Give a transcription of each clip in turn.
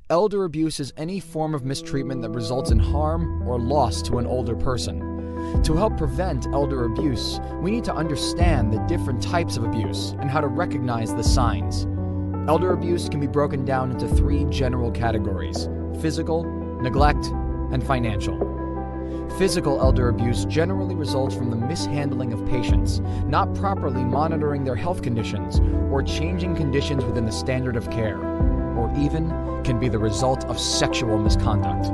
Elder abuse is any form of mistreatment that results in harm or loss to an older person. To help prevent elder abuse, we need to understand the different types of abuse and how to recognize the signs. Elder abuse can be broken down into three general categories: physical, neglect, and financial. Physical elder abuse generally results from the mishandling of patients, not properly monitoring their health conditions, or changing conditions within the standard of care, or even can be the result of sexual misconduct.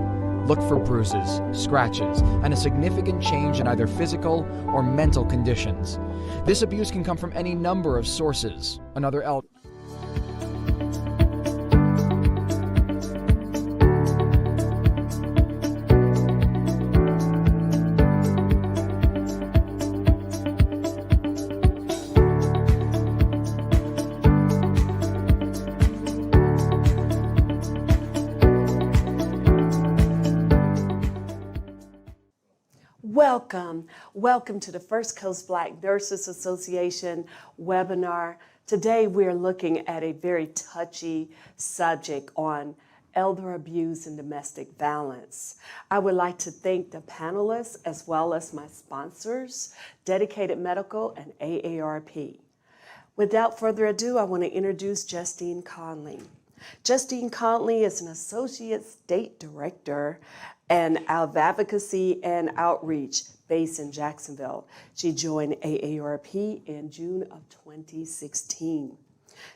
Look for bruises, scratches, and a significant change in either physical or mental conditions. This abuse can come from any number of sources. Another elder Welcome to the First Coast Black Nurses Association webinar. Today we're looking at a very touchy subject on elder abuse and domestic violence. I would like to thank the panelists as well as my sponsors, Dedicated Medical and AARP. Without further ado, I want to introduce Justine Conley. Justine Conley is an Associate State Director and of Advocacy and Outreach based in Jacksonville. She joined AARP in June of 2016.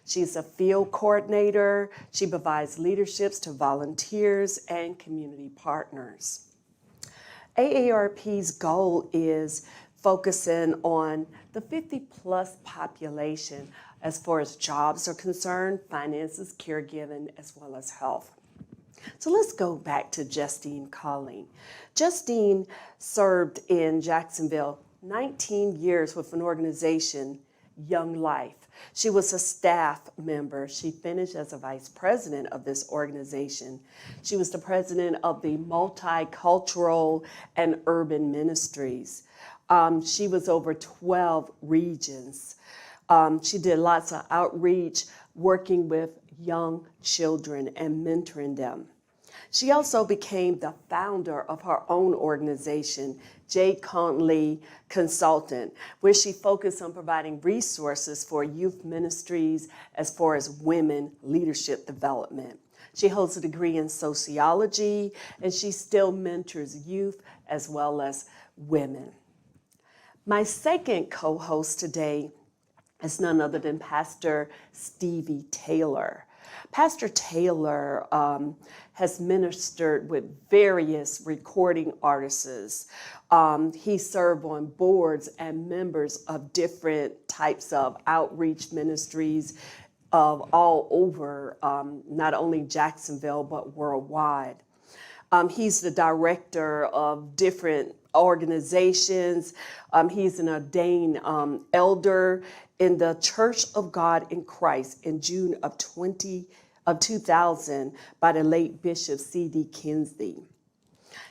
She's a field coordinator. She provides leaderships to volunteers and community partners. AARP's goal is focusing on the 50-plus population as far as jobs are concerned, finances, caregiving, as well as health. So let's go back to Justine Conley. Justine served in Jacksonville 19 years with an organization, Young Life. She was a staff member. She finished as a vice president of this organization. She was the president of the Multicultural and Urban Ministries. She was over 12 regions. She did lots of outreach, working with young children and mentoring them. She also became the founder of her own organization, J. Conley Consultant, where she focused on providing resources for youth ministries as far as women leadership development. She holds a degree in sociology, and she still mentors youth as well as women. My second co-host today is none other than Pastor Stevie Taylor. Pastor Taylor has ministered with various recording artists. He served on boards and members of different types of outreach ministries of all over, not only Jacksonville, but worldwide. He's the director of different organizations. He's an ordained elder in the Church of God in Christ in June of 2000 by the late Bishop C.D. Kinsey.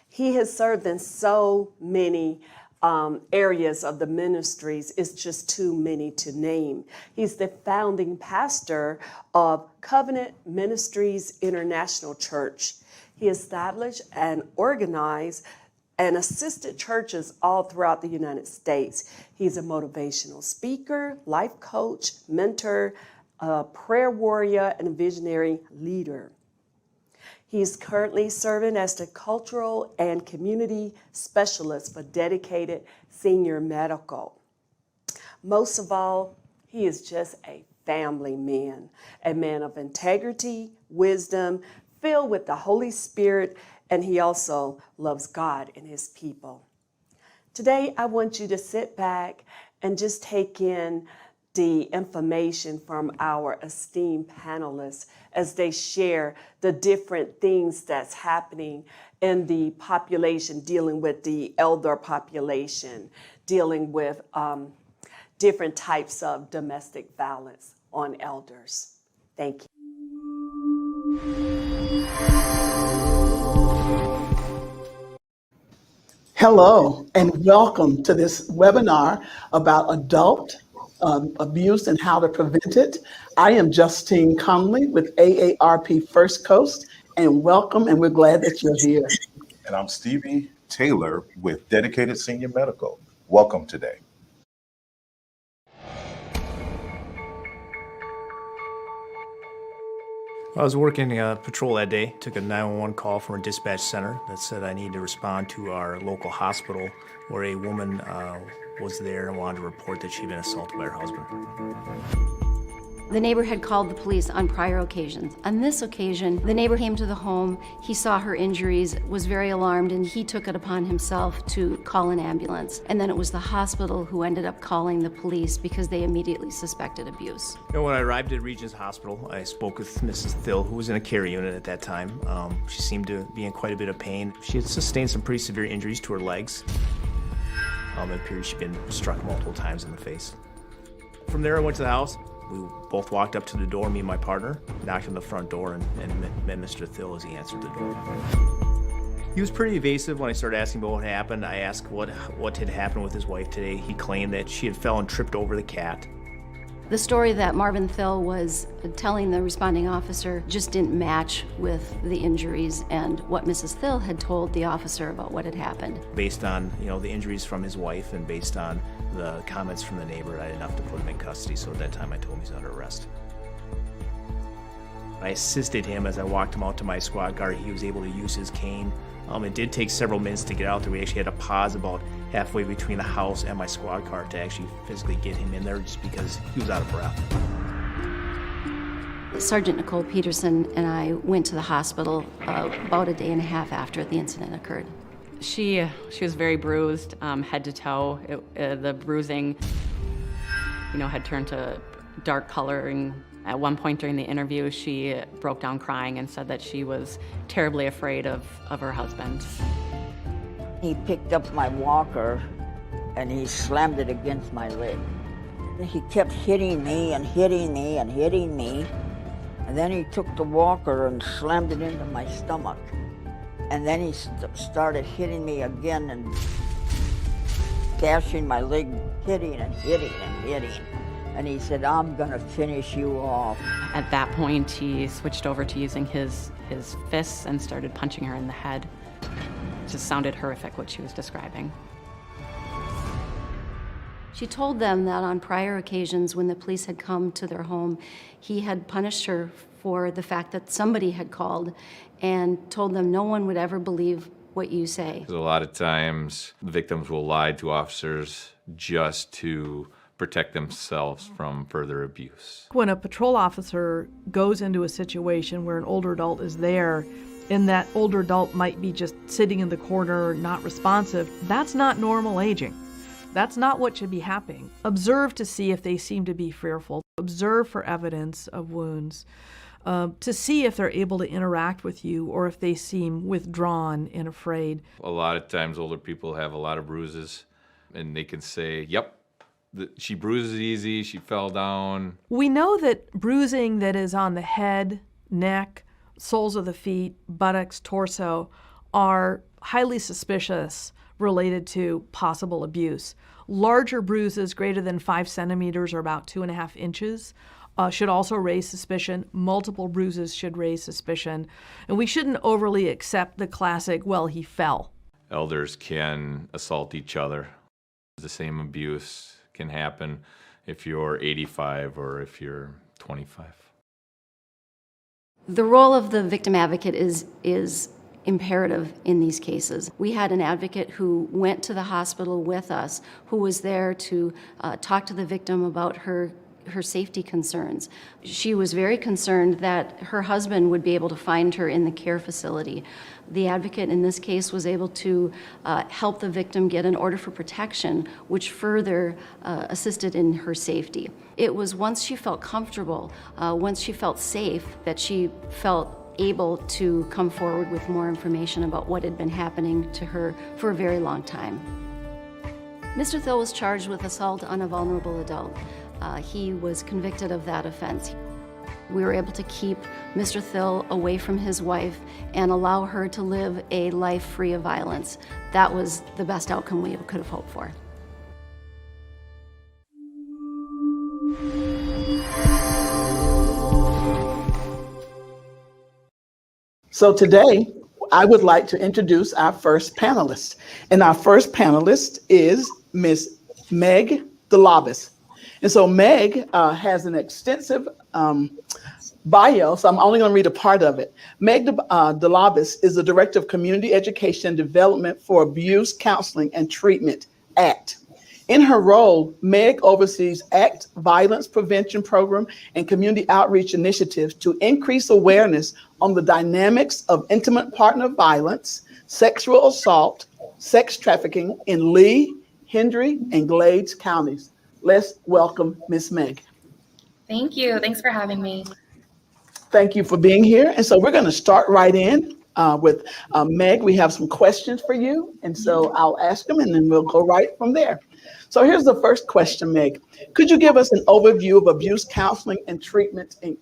He has served in so many areas of the ministries, it's just too many to name. He's the founding pastor of Covenant Ministries International Church. He established and organized and assisted churches all throughout the United States. He's a motivational speaker, life coach, mentor, a prayer warrior, and a visionary leader. He's currently serving as the cultural and community specialist for Dedicated Senior Medical. Most of all, he is just a family man, a man of integrity, wisdom, filled with the Holy Spirit, and he also loves God and his people. Today, I want you to sit back and just take in the information from our esteemed panelists as they share the different things that's happening in the population, dealing with the elder population, dealing with different types of domestic violence on elders. Thank you. Hello, and welcome to this webinar about adult abuse and how to prevent it. I am Justine Conley with AARP First Coast and welcome, and we're glad that you're here. And I'm Stevie Taylor with Dedicated Senior Medical. Welcome today. I was working patrol that day, took a 911 call from a dispatch center that said I need to respond to our local hospital where a woman was there and wanted to report that she'd been assaulted by her husband. The neighbor had called the police on prior occasions. On this occasion, the neighbor came to the home, he saw her injuries, was very alarmed, and he took it upon himself to call an ambulance. And then it was the hospital who ended up calling the police because they immediately suspected abuse. When I arrived at Regents Hospital, I spoke with Mrs. Thill, who was in a care unit at that time. She seemed to be in quite a bit of pain. She had sustained some pretty severe injuries to her legs. It appeared she'd been struck multiple times in the face. From there, I went to the house. We both walked up to the door, me and my partner, knocked on the front door, and met Mr. Thill as he answered the door. He was pretty evasive when I started asking about what happened. I asked what had happened with his wife today. He claimed that she had fell and tripped over the cat. The story that Marvin Thill was telling the responding officer just didn't match with the injuries and what Mrs. Thill had told the officer about what had happened. Based on the injuries from his wife and based on the comments from the neighbor, I had enough to put him in custody, so at that time I told him he's under arrest. I assisted him as I walked him out to my squad car. He was able to use his cane. It did take several minutes to get out there. We actually had to pause about halfway between the house and my squad car to actually physically get him in there just because he was out of breath. Sergeant Nicole Peterson and I went to the hospital about a day and a half after the incident occurred. She was very bruised, head to toe. The bruising, had turned to dark coloring. At one point during the interview, she broke down crying and said that she was terribly afraid of her husband. He picked up my walker and he slammed it against my leg. He kept hitting me and hitting me and hitting me. And then he took the walker and slammed it into my stomach. And then he started hitting me again and dashing my leg, hitting and hitting and hitting. And he said, "I'm gonna finish you off." At that point, he switched over to using his fists and started punching her in the head. It just sounded horrific what she was describing. She told them that on prior occasions when the police had come to their home, he had punished her for the fact that somebody had called and told them no one would ever believe what you say. Because a lot of times victims will lie to officers just to protect themselves from further abuse. When a patrol officer goes into a situation where an older adult is there, and that older adult might be just sitting in the corner, not responsive, that's not normal aging. That's not what should be happening. Observe to see if they seem to be fearful. Observe for evidence of wounds. To see if they're able to interact with you or if they seem withdrawn and afraid. A lot of times older people have a lot of bruises and they can say, yep, she bruises easy, she fell down. We know that bruising that is on the head, neck, soles of the feet, buttocks, torso are highly suspicious related to possible abuse. Larger bruises greater than 5 centimeters or about 2.5 inches should also raise suspicion. Multiple bruises should raise suspicion. And we shouldn't overly accept the classic, well, he fell. Elders can assault each other. The same abuse can happen if you're 85 or if you're 25. The role of the victim advocate is imperative in these cases. We had an advocate who went to the hospital with us, who was there to talk to the victim about her safety concerns. She was very concerned that her husband would be able to find her in the care facility. The advocate in this case was able to help the victim get an order for protection, which further assisted in her safety. It was once she felt comfortable, once she felt safe, that she felt able to come forward with more information about what had been happening to her for a very long time. Mr. Thill was charged with assault on a vulnerable adult. He was convicted of that offense. We were able to keep Mr. Thill away from his wife and allow her to live a life free of violence. That was the best outcome we could have hoped for. So today, I would like to introduce our first panelist. And our first panelist is Ms. Meg DeLobis. And so Meg has an extensive bio, so I'm only going to read a part of it. Meg DeLobis is the Director of Community Education and Development for Abuse Counseling and Treatment, ACT. In her role, Meg oversees ACT Violence Prevention Program and community outreach initiatives to increase awareness on the dynamics of intimate partner violence, sexual assault, sex trafficking in Lee, Hendry, and Glades counties. Let's welcome Ms. Meg. Thank you. Thanks for having me. Thank you for being here. And so we're going to start right in with Meg. We have some questions for you. And so I'll ask them and then we'll go right from there. So here's the first question, Meg. Could you give us an overview of Abuse Counseling and Treatment, Inc.?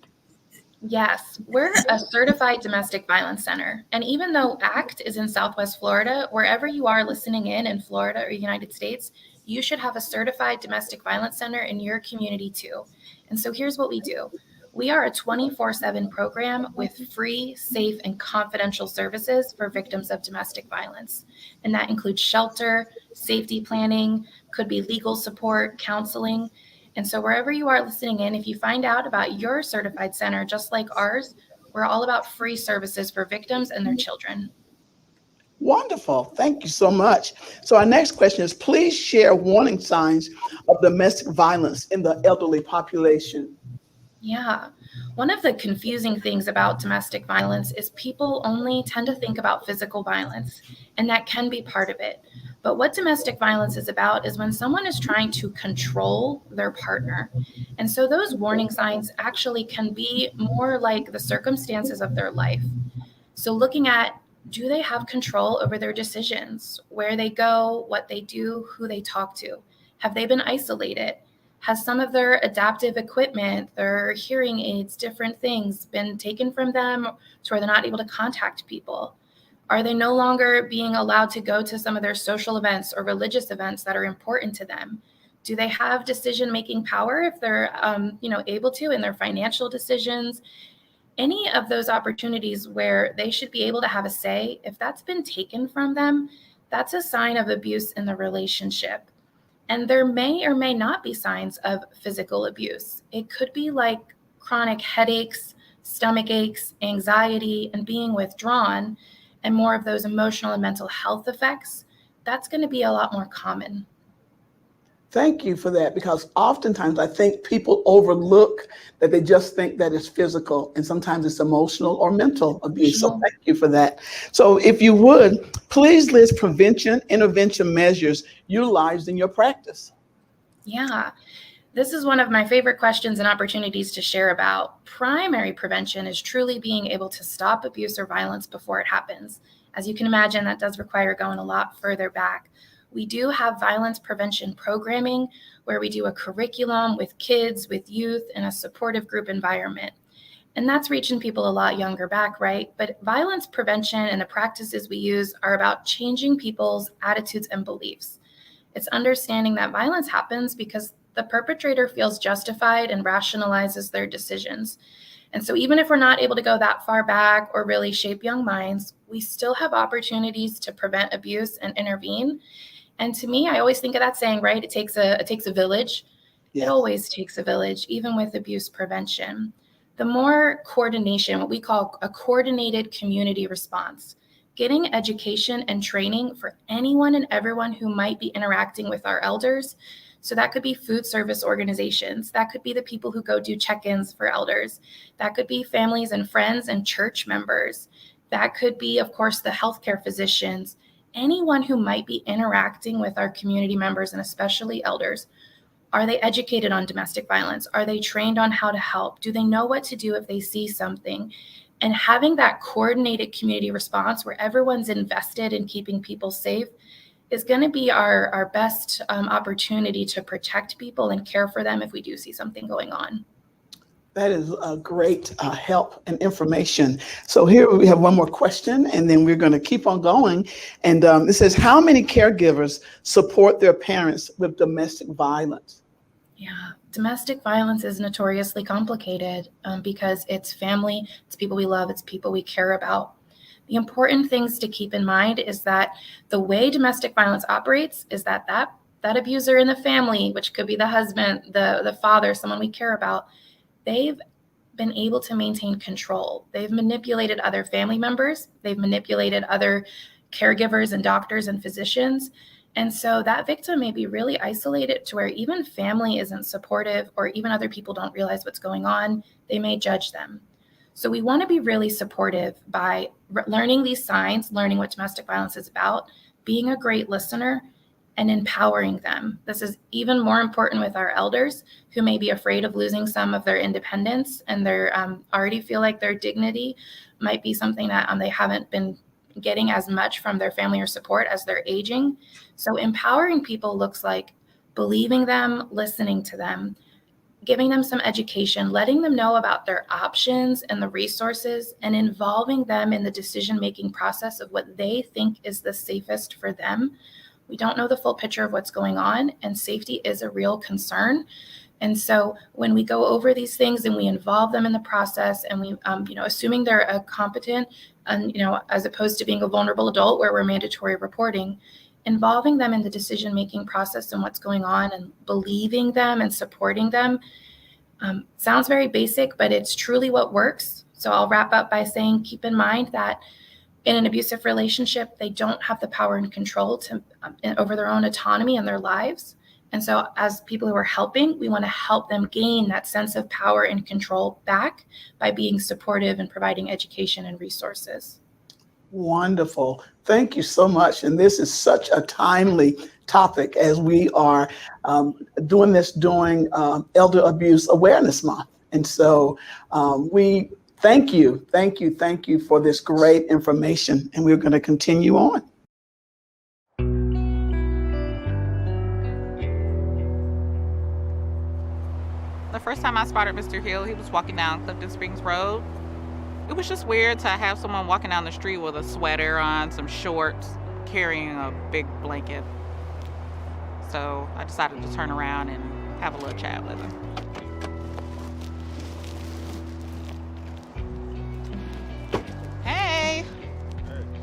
Yes, we're a certified domestic violence center. And even though ACT is in Southwest Florida, wherever you are listening in Florida or United States, you should have a certified domestic violence center in your community too. And so here's what we do. We are a 24/7 program with free, safe, and confidential services for victims of domestic violence. And that includes shelter, safety planning, could be legal support, counseling. And so wherever you are listening in, if you find out about your certified center, just like ours, we're all about free services for victims and their children. Wonderful. Thank you so much. So our next question is, please share warning signs of domestic violence in the elderly population. Yeah. One of the confusing things about domestic violence is people only tend to think about physical violence, and that can be part of it. But what domestic violence is about is when someone is trying to control their partner. And so those warning signs actually can be more like the circumstances of their life. So looking at, do they have control over their decisions, where they go, what they do, who they talk to? Have they been isolated? Has some of their adaptive equipment, their hearing aids, different things been taken from them to where they're not able to contact people? Are they no longer being allowed to go to some of their social events or religious events that are important to them? Do they have decision-making power if they're able to in their financial decisions? Any of those opportunities where they should be able to have a say, if that's been taken from them, that's a sign of abuse in the relationship. And there may or may not be signs of physical abuse. It could be like chronic headaches, stomach aches, anxiety, and being withdrawn, and more of those emotional and mental health effects. That's going to be a lot more common. Thank you for that, because oftentimes I think people overlook that they just think that it's physical, and sometimes it's emotional or mental abuse. So thank you for that. So if you would, please list prevention, intervention measures utilized in your practice. Yeah, this is one of my favorite questions and opportunities to share about. Primary prevention is truly being able to stop abuse or violence before it happens. As you can imagine, that does require going a lot further back. We do have violence prevention programming where we do a curriculum with kids, with youth, in a supportive group environment. And that's reaching people a lot younger back, right? But violence prevention and the practices we use are about changing people's attitudes and beliefs. It's understanding that violence happens because the perpetrator feels justified and rationalizes their decisions. And so even if we're not able to go that far back or really shape young minds, we still have opportunities to prevent abuse and intervene. And to me, I always think of that saying, right? It takes a village. Yes. It always takes a village, even with abuse prevention. The more coordination, what we call a coordinated community response, getting education and training for anyone and everyone who might be interacting with our elders. So that could be food service organizations. That could be the people who go do check-ins for elders. That could be families and friends and church members. That could be, of course, the healthcare physicians. Anyone who might be interacting with our community members and especially elders. Are they educated on domestic violence? Are they trained on how to help? Do they know what to do if they see something? And having that coordinated community response where everyone's invested in keeping people safe is going to be our best opportunity to protect people and care for them if we do see something going on. That is a great help and information. So here we have one more question, and then we're going to keep on going. And it says, how many caregivers support their parents with domestic violence? Yeah, domestic violence is notoriously complicated because it's family, it's people we love, it's people we care about. The important things to keep in mind is that the way domestic violence operates is that abuser in the family, which could be the husband, the father, someone we care about, they've been able to maintain control. They've manipulated other family members. They've manipulated other caregivers and doctors and physicians. And so that victim may be really isolated to where even family isn't supportive, or even other people don't realize what's going on. They may judge them. So we want to be really supportive by learning these signs, learning what domestic violence is about, being a great listener, and empowering them. This is even more important with our elders who may be afraid of losing some of their independence, and their already feel like their dignity might be something that they haven't been getting as much from their family or support as they're aging. So empowering people looks like believing them, listening to them, giving them some education, letting them know about their options and the resources, and involving them in the decision-making process of what they think is the safest for them. We don't know the full picture of what's going on, and safety is a real concern. And so when we go over these things and we involve them in the process, and we, assuming they're a competent, and as opposed to being a vulnerable adult where we're mandatory reporting, involving them in the decision-making process and what's going on, and believing them and supporting them, sounds very basic, but it's truly what works. So I'll wrap up by saying, keep in mind that in an abusive relationship, they don't have the power and control over their own autonomy and their lives. And so as people who are helping, we want to help them gain that sense of power and control back by being supportive and providing education and resources. Wonderful. Thank you so much. And this is such a timely topic as we are doing this during Elder Abuse Awareness Month. And so we thank you for this great information. And we're going to continue on. The first time I spotted Mr. Hill, he was walking down Clifton Springs Road. It was just weird to have someone walking down the street with a sweater on, some shorts, carrying a big blanket. So I decided to turn around and have a little chat with him. Hey,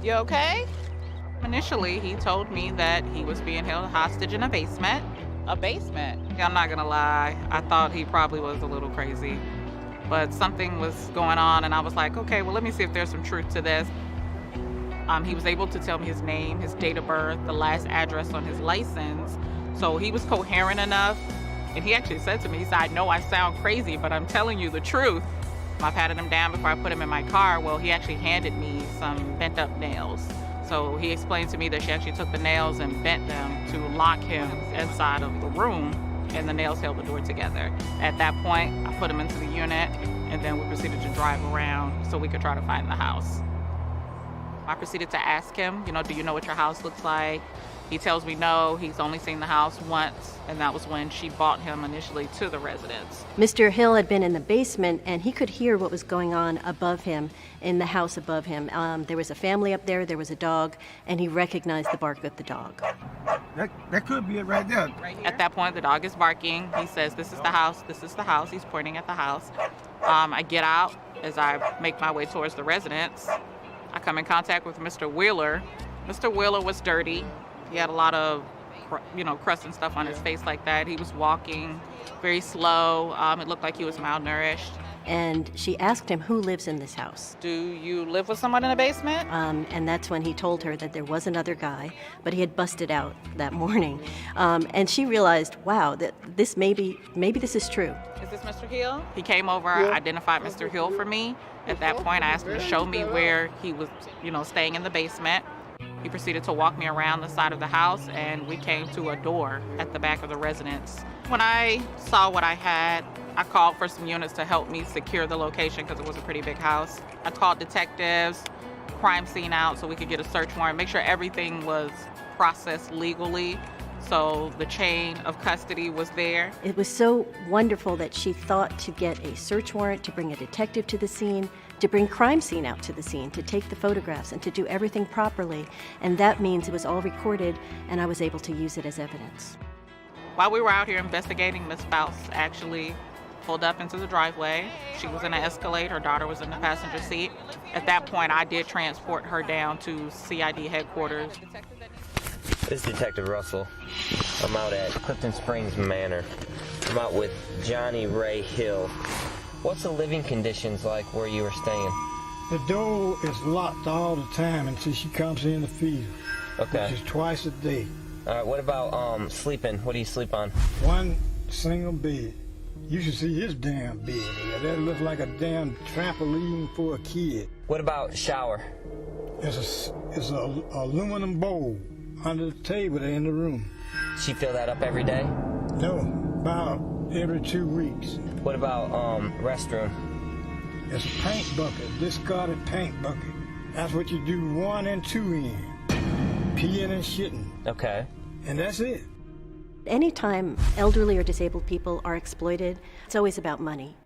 you okay? Initially, he told me that he was being held hostage in a basement. A basement? I'm not gonna lie, I thought he probably was a little crazy. But something was going on, and I was like, okay, well, let me see if there's some truth to this. He was able to tell me his name, his date of birth, the last address on his license. So he was coherent enough. And he actually said to me, he said, I know I sound crazy, but I'm telling you the truth. I patted him down before I put him in my car. Well, he actually handed me some bent up nails. So he explained to me that she actually took the nails and bent them to lock him inside of the room, and the nails held the door together. At that point, I put him into the unit, and then we proceeded to drive around so we could try to find the house. I proceeded to ask him, do you know what your house looks like? He tells me no, he's only seen the house once, and that was when she brought him initially to the residence. Mr. Hill had been in the basement, and he could hear what was going on above him, in the house above him. There was a family up there, there was a dog, and he recognized the bark of the dog. That could be it right there. Right here. At that point, the dog is barking. He says, this is the house, this is the house. He's pointing at the house. I get out as I make my way towards the residence. I come in contact with Mr. Wheeler. Mr. Wheeler was dirty. He had a lot of, crust and stuff on his face like that. He was walking very slow. It looked like he was malnourished. And she asked him, who lives in this house? Do you live with someone in the basement? And that's when he told her that there was another guy, but he had busted out that morning. And she realized, wow, that this maybe this is true. Is this Mr. Hill? He came over, identified Mr. Hill for me. At that point, I asked him to show me where he was, staying in the basement. He proceeded to walk me around the side of the house, and we came to a door at the back of the residence. When I saw what I had, I called for some units to help me secure the location because it was a pretty big house. I called detectives, crime scene out so we could get a search warrant, make sure everything was processed legally. So the chain of custody was there. It was so wonderful that she thought to get a search warrant, to bring a detective to the scene, to bring crime scene out to the scene, to take the photographs and to do everything properly. And that means it was all recorded, and I was able to use it as evidence. While we were out here investigating, Ms. Faust actually pulled up into the driveway. She was in an Escalade. Her daughter was in the passenger seat. At that point, I did transport her down to CID headquarters. This is Detective Russell. I'm out at Clifton Springs Manor. I'm out with Johnny Ray Hill. What's the living conditions like where you were staying? The door is locked all the time until she comes in to feed her. Okay. Which is twice a day. All right, what about sleeping? What do you sleep on? One single bed. You should see his damn bed here. That looks like a damn trampoline for a kid. What about shower? It's a aluminum bowl under the table there in the room. She fill that up every day? No, about every 2 weeks. What about restroom? It's a paint bucket, discarded paint bucket. That's what you do 1 and 2 in. Peeing and shitting. Okay. And that's it. Anytime elderly or disabled people are exploited, it's always about money.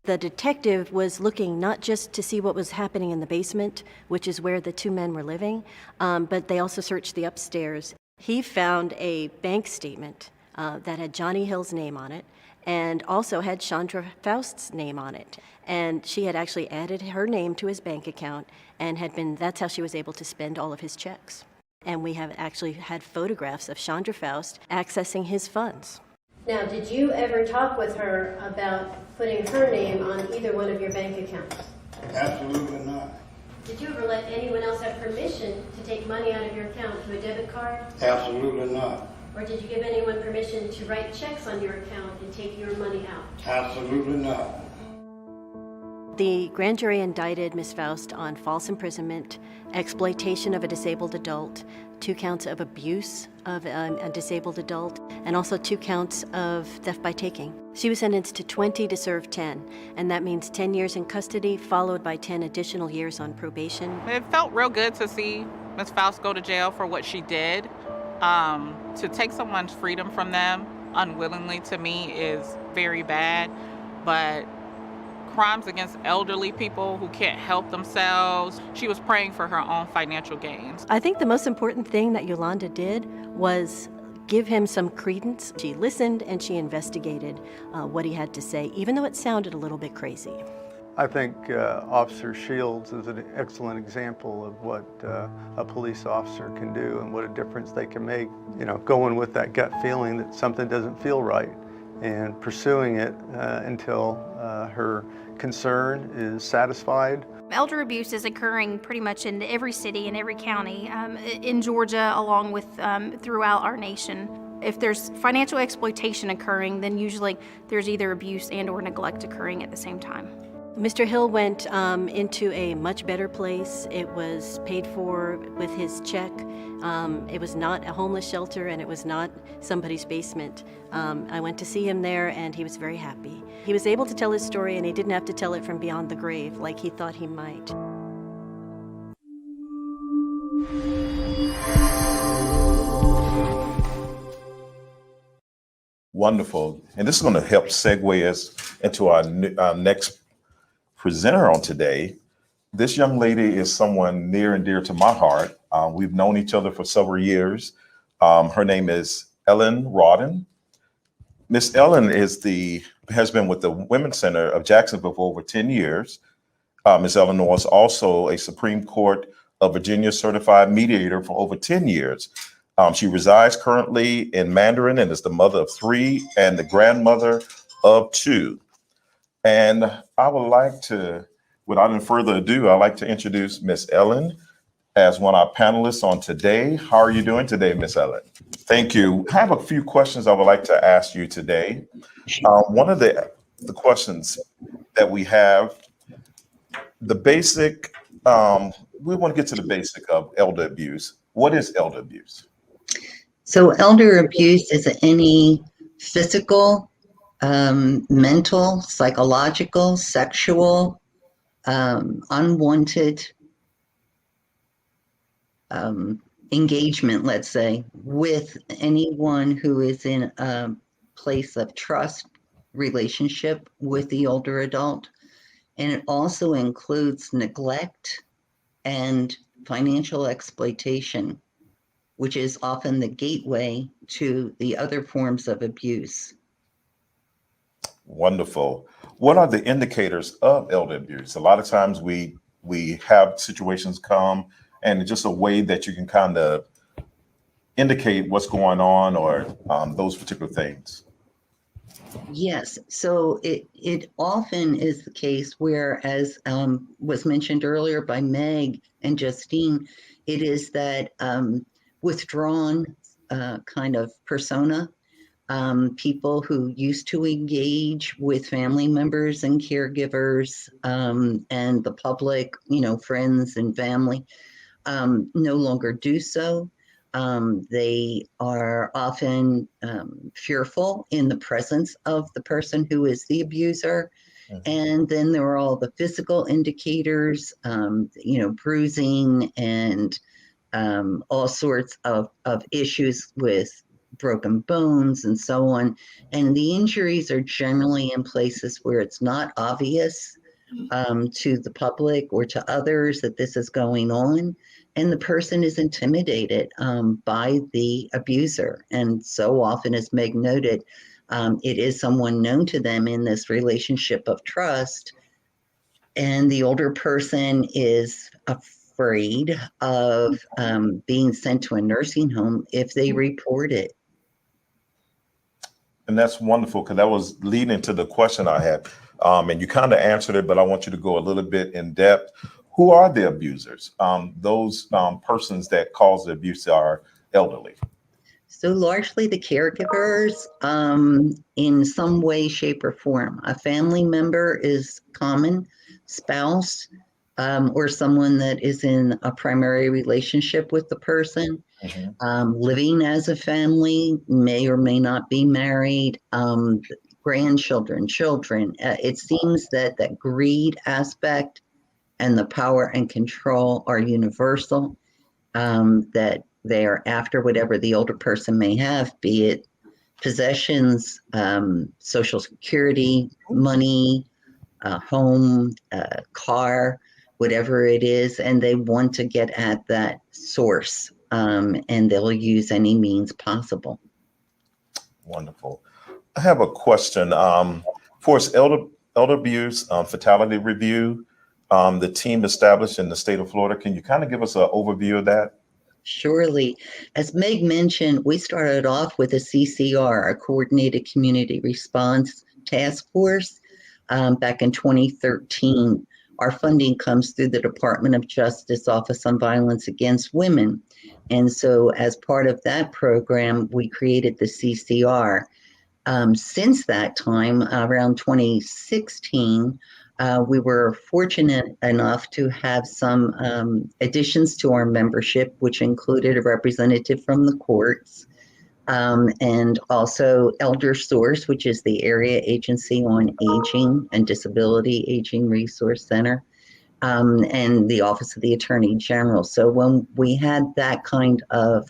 The detective was looking not just to see what was happening in the basement, which is where the 2 men were living, but they also searched the upstairs. He found a bank statement that had Johnny Hill's name on it and also had Chandra Faust's name on it. And she had actually added her name to his bank account and that's how she was able to spend all of his checks. And we have actually had photographs of Chandra Faust accessing his funds. Now, did you ever talk with her about putting her name on either one of your bank accounts? Absolutely not. Did you ever let anyone else have permission to take money out of your account to a debit card? Absolutely not. Or did you give anyone permission to write checks on your account and take your money out? Absolutely not. The grand jury indicted Ms. Faust on false imprisonment, exploitation of a disabled adult, 2 counts of abuse of a disabled adult, and also 2 counts of theft by taking. She was sentenced to 20 to serve 10, and that means 10 years in custody, followed by 10 additional years on probation. It felt real good to see Ms. Faust go to jail for what she did. To take someone's freedom from them unwillingly, to me, is very bad, but crimes against elderly people who can't help themselves. She was praying for her own financial gains. I think the most important thing that Yolanda did was give him some credence. She listened and she investigated what he had to say, even though it sounded a little bit crazy. I think Officer Shields is an excellent example of what a police officer can do and what a difference they can make. You know, going with that gut feeling that something doesn't feel right and pursuing it until her concern is satisfied. Elder abuse is occurring pretty much in every city and every county in Georgia, along with throughout our nation. If there's financial exploitation occurring, then usually there's either abuse and or neglect occurring at the same time. Mr. Hill went into a much better place. It was paid for with his check. It was not a homeless shelter, and it was not somebody's basement. I went to see him there, and he was very happy. He was able to tell his story, and he didn't have to tell it from beyond the grave like he thought he might. Wonderful. And this is going to help segue us into our next presenter on today. This young lady is someone near and dear to my heart. We've known each other for several years. Her name is Ellen Rawdon. Miss Ellen has been with the Women's Center of Jacksonville for over 10 years. Ms. Ellen was also a Supreme Court of Virginia certified mediator for over 10 years. She resides currently in Mandarin and is the mother of 3 and the grandmother of 2. And I would like to, without any further ado, I'd like to introduce Miss Ellen as one of our panelists on today. How are you doing today, Miss Ellen? Thank you. I have a few questions I would like to ask you today. One of the questions that we have, the basic, we want to get to the basic of elder abuse. What is elder abuse? So elder abuse is any physical, mental, psychological, sexual, unwanted engagement, let's say, with anyone who is in a place of trust relationship with the older adult. And it also includes neglect and financial exploitation, which is often the gateway to the other forms of abuse. Wonderful. What are the indicators of elder abuse? A lot of times we have situations come, and it's just a way that you can kind of indicate what's going on, or those particular things. Yes, so it often is the case where, as was mentioned earlier by Meg and Justine, it is that withdrawn kind of persona, people who used to engage with family members and caregivers and the public, friends and family, no longer do so. They are often fearful in the presence of the person who is the abuser. And then there are all the physical indicators, bruising and all sorts of issues with broken bones and so on. And the injuries are generally in places where it's not obvious to the public or to others that this is going on. And the person is intimidated by the abuser. And so often, as Meg noted, it is someone known to them in this relationship of trust. And the older person is afraid of being sent to a nursing home if they report it. And that's wonderful, because that was leading to the question I had. And you kind of answered it, but I want you to go a little bit in depth. Who are the abusers? Those persons that cause the abuse are elderly. So largely the caregivers in some way, shape, or form. A family member is common, spouse, or someone that is in a primary relationship with the person. Living as a family, may or may not be married, grandchildren, children. It seems that that greed aspect and the power and control are universal, that they are after whatever the older person may have, be it possessions, social security, money, home, car, whatever it is, and they want to get at that source, and they'll use any means possible. Wonderful. I have a question. For us, elder abuse fatality review, the team established in the state of Florida. Can you kind of give us an overview of that? Surely. As Meg mentioned, we started off with a CCR, a Coordinated Community Response Task Force, back in 2013. Our funding comes through the Department of Justice Office on Violence Against Women. And so as part of that program, we created the CCR. Since that time, around 2016, we were fortunate enough to have some additions to our membership, which included a representative from the courts, and also Elder Source, which is the Area Agency on Aging and Disability Aging Resource Center, and the Office of the Attorney General. So when we had that kind of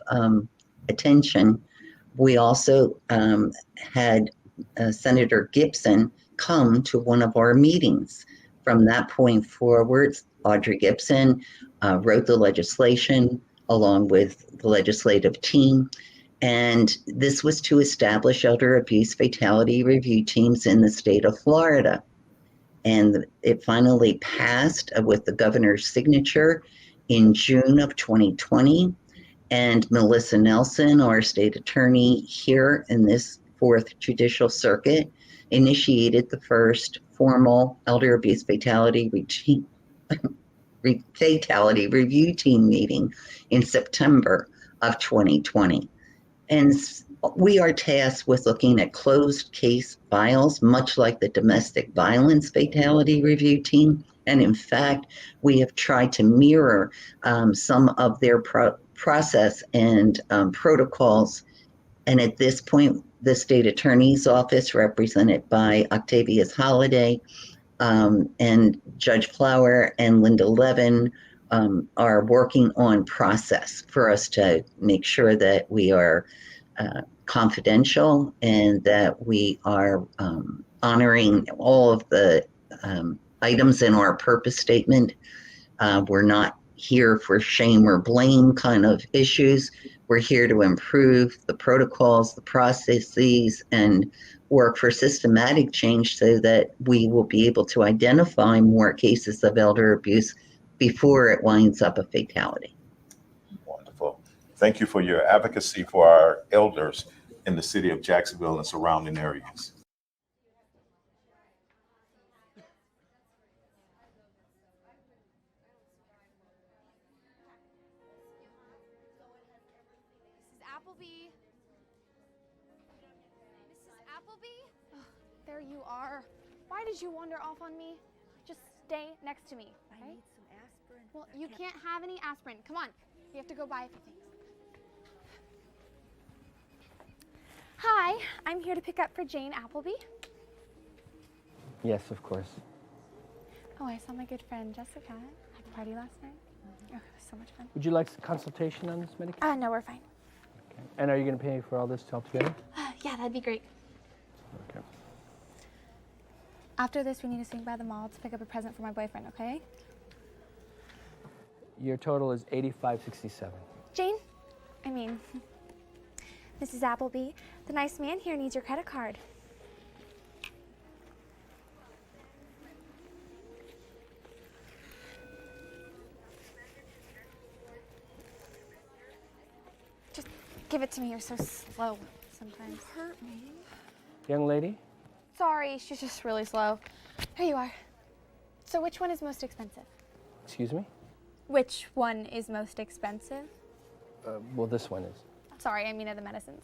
attention, we also had Senator Gibson come to one of our meetings. From that point forward, Audrey Gibson wrote the legislation along with the legislative team. And this was to establish elder abuse fatality review teams in the state of Florida. And it finally passed with the governor's signature in June of 2020. And Melissa Nelson, our state attorney here in this 4th Judicial Circuit, initiated the first formal elder abuse fatality review team meeting in September of 2020. And we are tasked with looking at closed case files, much like the domestic violence fatality review team. And in fact, we have tried to mirror some of their process and protocols. And at this point, the state attorney's office, represented by Octavius Holliday, and Judge Flower and Linda Levin, are working on process for us to make sure that we are confidential and that we are honoring all of the items in our purpose statement. We're not here for shame or blame kind of issues. We're here to improve the protocols, the processes, and work for systematic change so that we will be able to identify more cases of elder abuse before it winds up a fatality. Wonderful. Thank you for your advocacy for our elders in the city of Jacksonville and surrounding areas. Appleby. Mrs. Appleby? Oh, there you are. Why did you wander off on me? Just stay next to me. Okay? I need some aspirin. Well, you can't have any aspirin. Come on. We have to go buy a few things. Hi, I'm here to pick up for Jane Appleby. Yes, of course. Oh, I saw my good friend Jessica at the party last night. Oh, it was so much fun. Would you like some consultation on this medication? No, we're fine. Okay. And are you going to pay for all this altogether? Yeah, that'd be great. Okay. After this, we need to swing by the mall to pick up a present for my boyfriend, okay? Your total is $85.67. Jane? I mean, Mrs. Appleby, the nice man here needs your credit card. Just give it to me. You're so slow sometimes. You hurt me. Young lady? Sorry, she's just really slow. Here you are. So which one is most expensive? Excuse me? Which one is most expensive? Well, this one is. Sorry, I mean the medicines.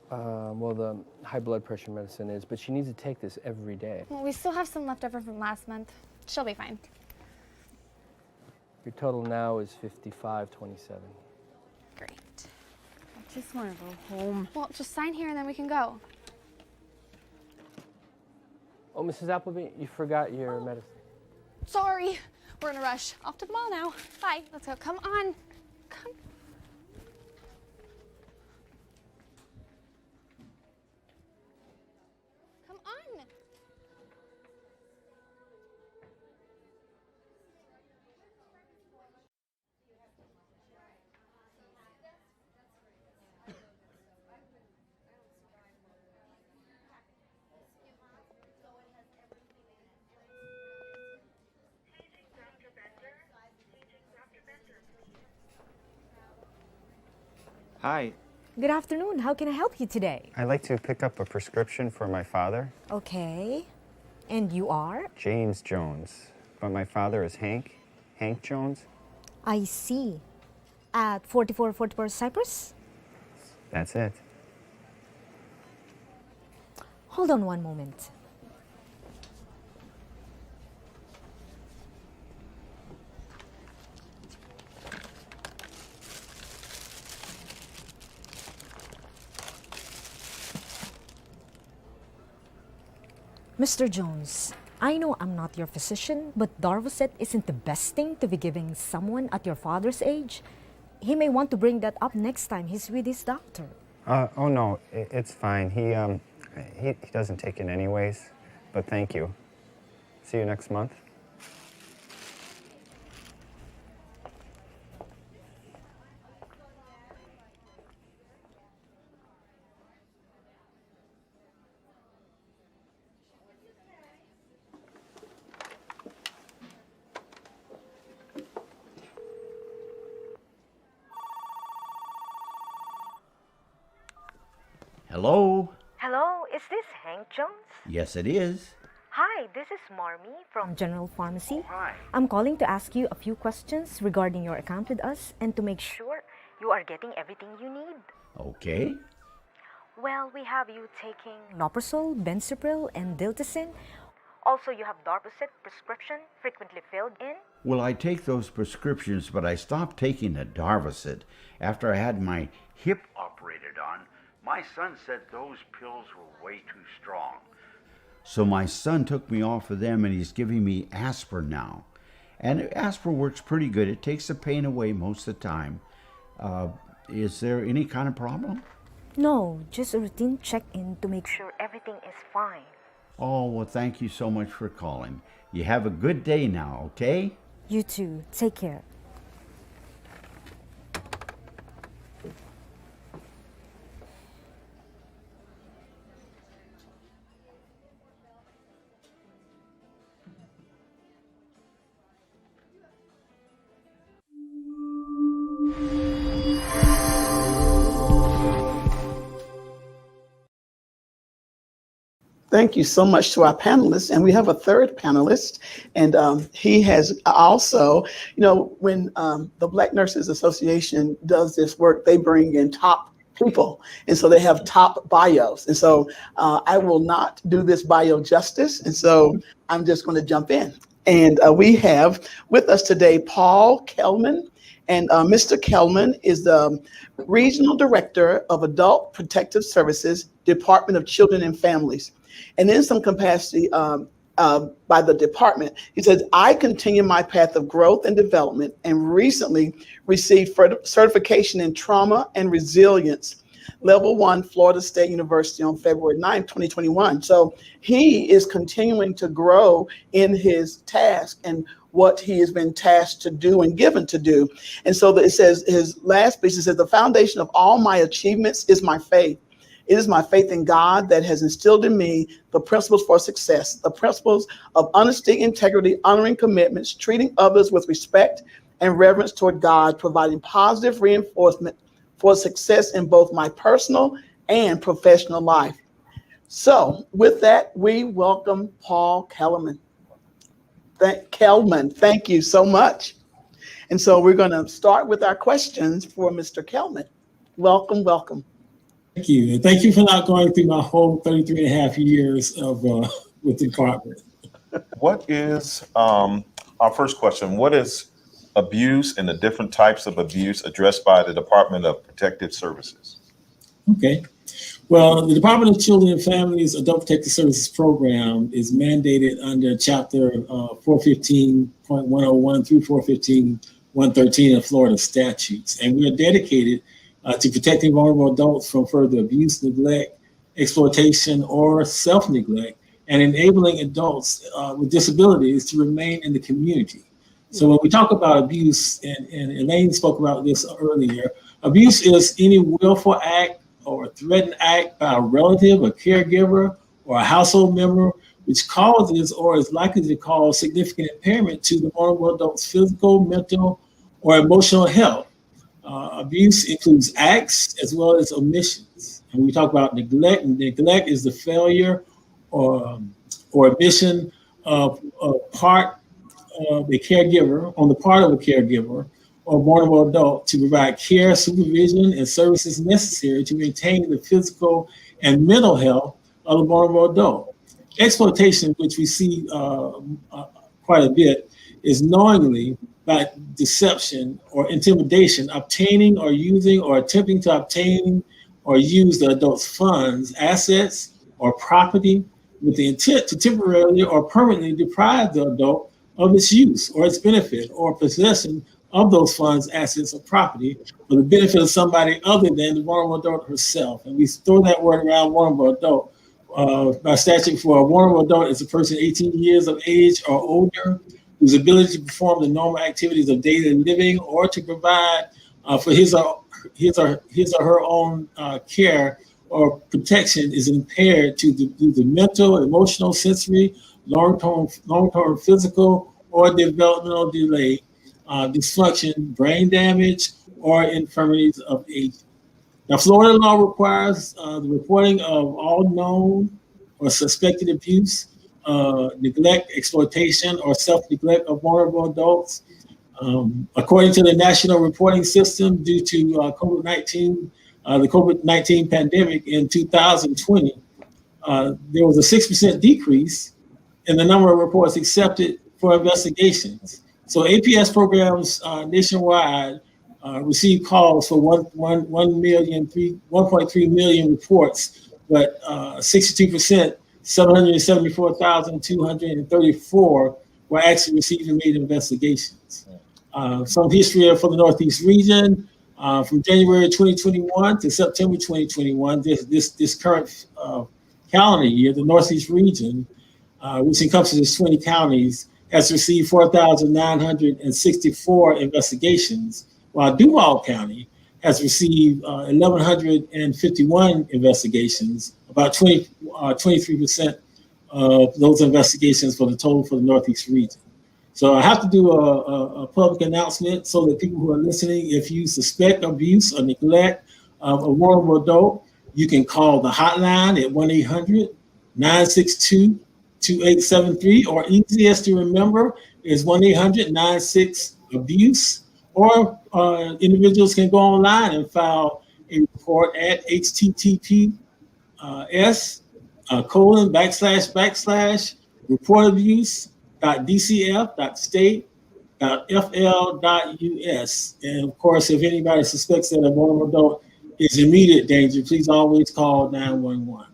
Well, the high blood pressure medicine is, but she needs to take this every day. Well, we still have some left over from last month. She'll be fine. Your total now is $55.27. Great. I just want to go home. Well, just sign here and then we can go. Oh, Mrs. Appleby, you forgot your medicine. Sorry. We're in a rush. Off to the mall now. Bye. Let's go. Come on. Come. Come on. Hi. Good afternoon. How can I help you today? I'd like to pick up a prescription for my father, Okay. And you are? James Jones. But my father is Hank Jones. I see. At 4444 Cypress? That's it. Hold on one moment. Mr. Jones, I know I'm not your physician, but Darvocet isn't the best thing to be giving someone at your father's age. He may want to bring that up next time he's with his doctor. Oh no, it's fine. He doesn't take it anyways, but thank you. See you next month. Hello? Hello, is this Hank Jones? Yes, it is. Hi, this is Marmy from General Pharmacy. I'm calling to ask you a few questions regarding your account with us and to make sure you are getting everything you need. Okay. Well, we have you taking Noprazole, Benzapril, and Diltiazem. Also, you have Darvocet prescription frequently filled in. Well, I take those prescriptions, but I stopped taking the Darvocet after I had my hip operated on. My son said those pills were way too strong. So my son took me off of them and he's giving me aspirin now. And aspirin works pretty good. It takes the pain away most of the time. Is there any kind of problem? No, just a routine check-in to make sure everything is fine. Oh, well, thank you so much for calling. You have a good day now, okay? You too. Take care. Thank you so much to our panelists. And we have a third panelist, and he has also, when the Black Nurses Association does this work, they bring in top people. And so they have top bios. And so I will not do this bio justice. And so I'm just going to jump in. And we have with us today, Paul Kelman. And Mr. Kelman is the Regional Director of Adult Protective Services, Department of Children and Families. And in some capacity by the department, he says, I continue my path of growth and development and recently received certification in trauma and resilience, Level 1, Florida State University on February 9, 2021. So he is continuing to grow in his task and what he has been tasked to do and given to do. And so it says, his last piece, it says, the foundation of all my achievements is my faith. It is my faith in God that has instilled in me the principles for success, the principles of honesty, integrity, honoring commitments, treating others with respect and reverence toward God, providing positive reinforcement for success in both my personal and professional life. So with that, we welcome Paul Kelman. Thank you so much. And so we're going to start with our questions for Mr. Kelman. Welcome, welcome. Thank you. And thank you for not going through my whole 33 and a half years of with the department. What is, our first question, what is abuse and the different types of abuse addressed by the Department of Protective Services? Okay. Well, the Department of Children and Families Adult Protective Services Program is mandated under Chapter 415.101 through 415.113 of Florida statutes. And we are dedicated to protecting vulnerable adults from further abuse, neglect, exploitation, or self-neglect, and enabling adults with disabilities to remain in the community. So when we talk about abuse, and Elaine spoke about this earlier, abuse is any willful act or threatened act by a relative, a caregiver, or a household member, which causes or is likely to cause significant impairment to the vulnerable adult's physical, mental, or emotional health. Abuse includes acts as well as omissions. And we talk about neglect, and neglect is the failure or omission of part of a caregiver, on the part of a caregiver or vulnerable adult to provide care, supervision, and services necessary to maintain the physical and mental health of the vulnerable adult. Exploitation, which we see quite a bit, is knowingly, by deception or intimidation, obtaining or using or attempting to obtain or use the adult's funds, assets, or property with the intent to temporarily or permanently deprive the adult of its use or its benefit or possession of those funds, assets, or property for the benefit of somebody other than the vulnerable adult herself. And we throw that word around, vulnerable adult. By statute, for a vulnerable adult is a person 18 years of age or older whose ability to perform the normal activities of daily living or to provide for his or her own care or protection is impaired due to the mental, emotional, sensory, long-term physical or developmental delay, dysfunction, brain damage, or infirmities of aging. Now, Florida law requires the reporting of all known or suspected abuse, neglect, exploitation, or self-neglect of vulnerable adults. According to the National Reporting System, due to COVID-19, the COVID-19 pandemic in 2020, there was a 6% decrease in the number of reports accepted for investigations. So APS programs nationwide received calls for 1.3 million reports, but 62%, 774,234 were actually received and made investigations. Some history for the Northeast region, from January 2021 to September 2021, this current calendar year, the Northeast region, which encompasses 20 counties, has received 4,964 investigations, while Duval County has received 1,151 investigations, about 23% of those investigations for the total for the Northeast region. So I have to do a public announcement so that people who are listening, if you suspect abuse or neglect of a vulnerable adult, you can call the hotline at 962-2873, or easiest to remember is 1-800-96-ABUSE, or individuals can go online and file a report at https://reportabuse.dcf.state.fl.us. And of course, if anybody suspects that a vulnerable adult is in immediate danger, please always call 911.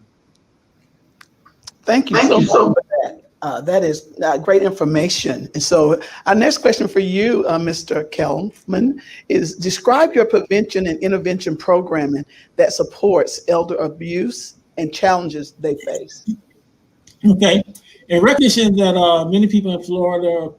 Thank you so much for that. That is great information. And so our next question for you, Mr. Kelman, is describe your prevention and intervention programming that supports elder abuse and challenges they face. Okay. In recognition that many people in Florida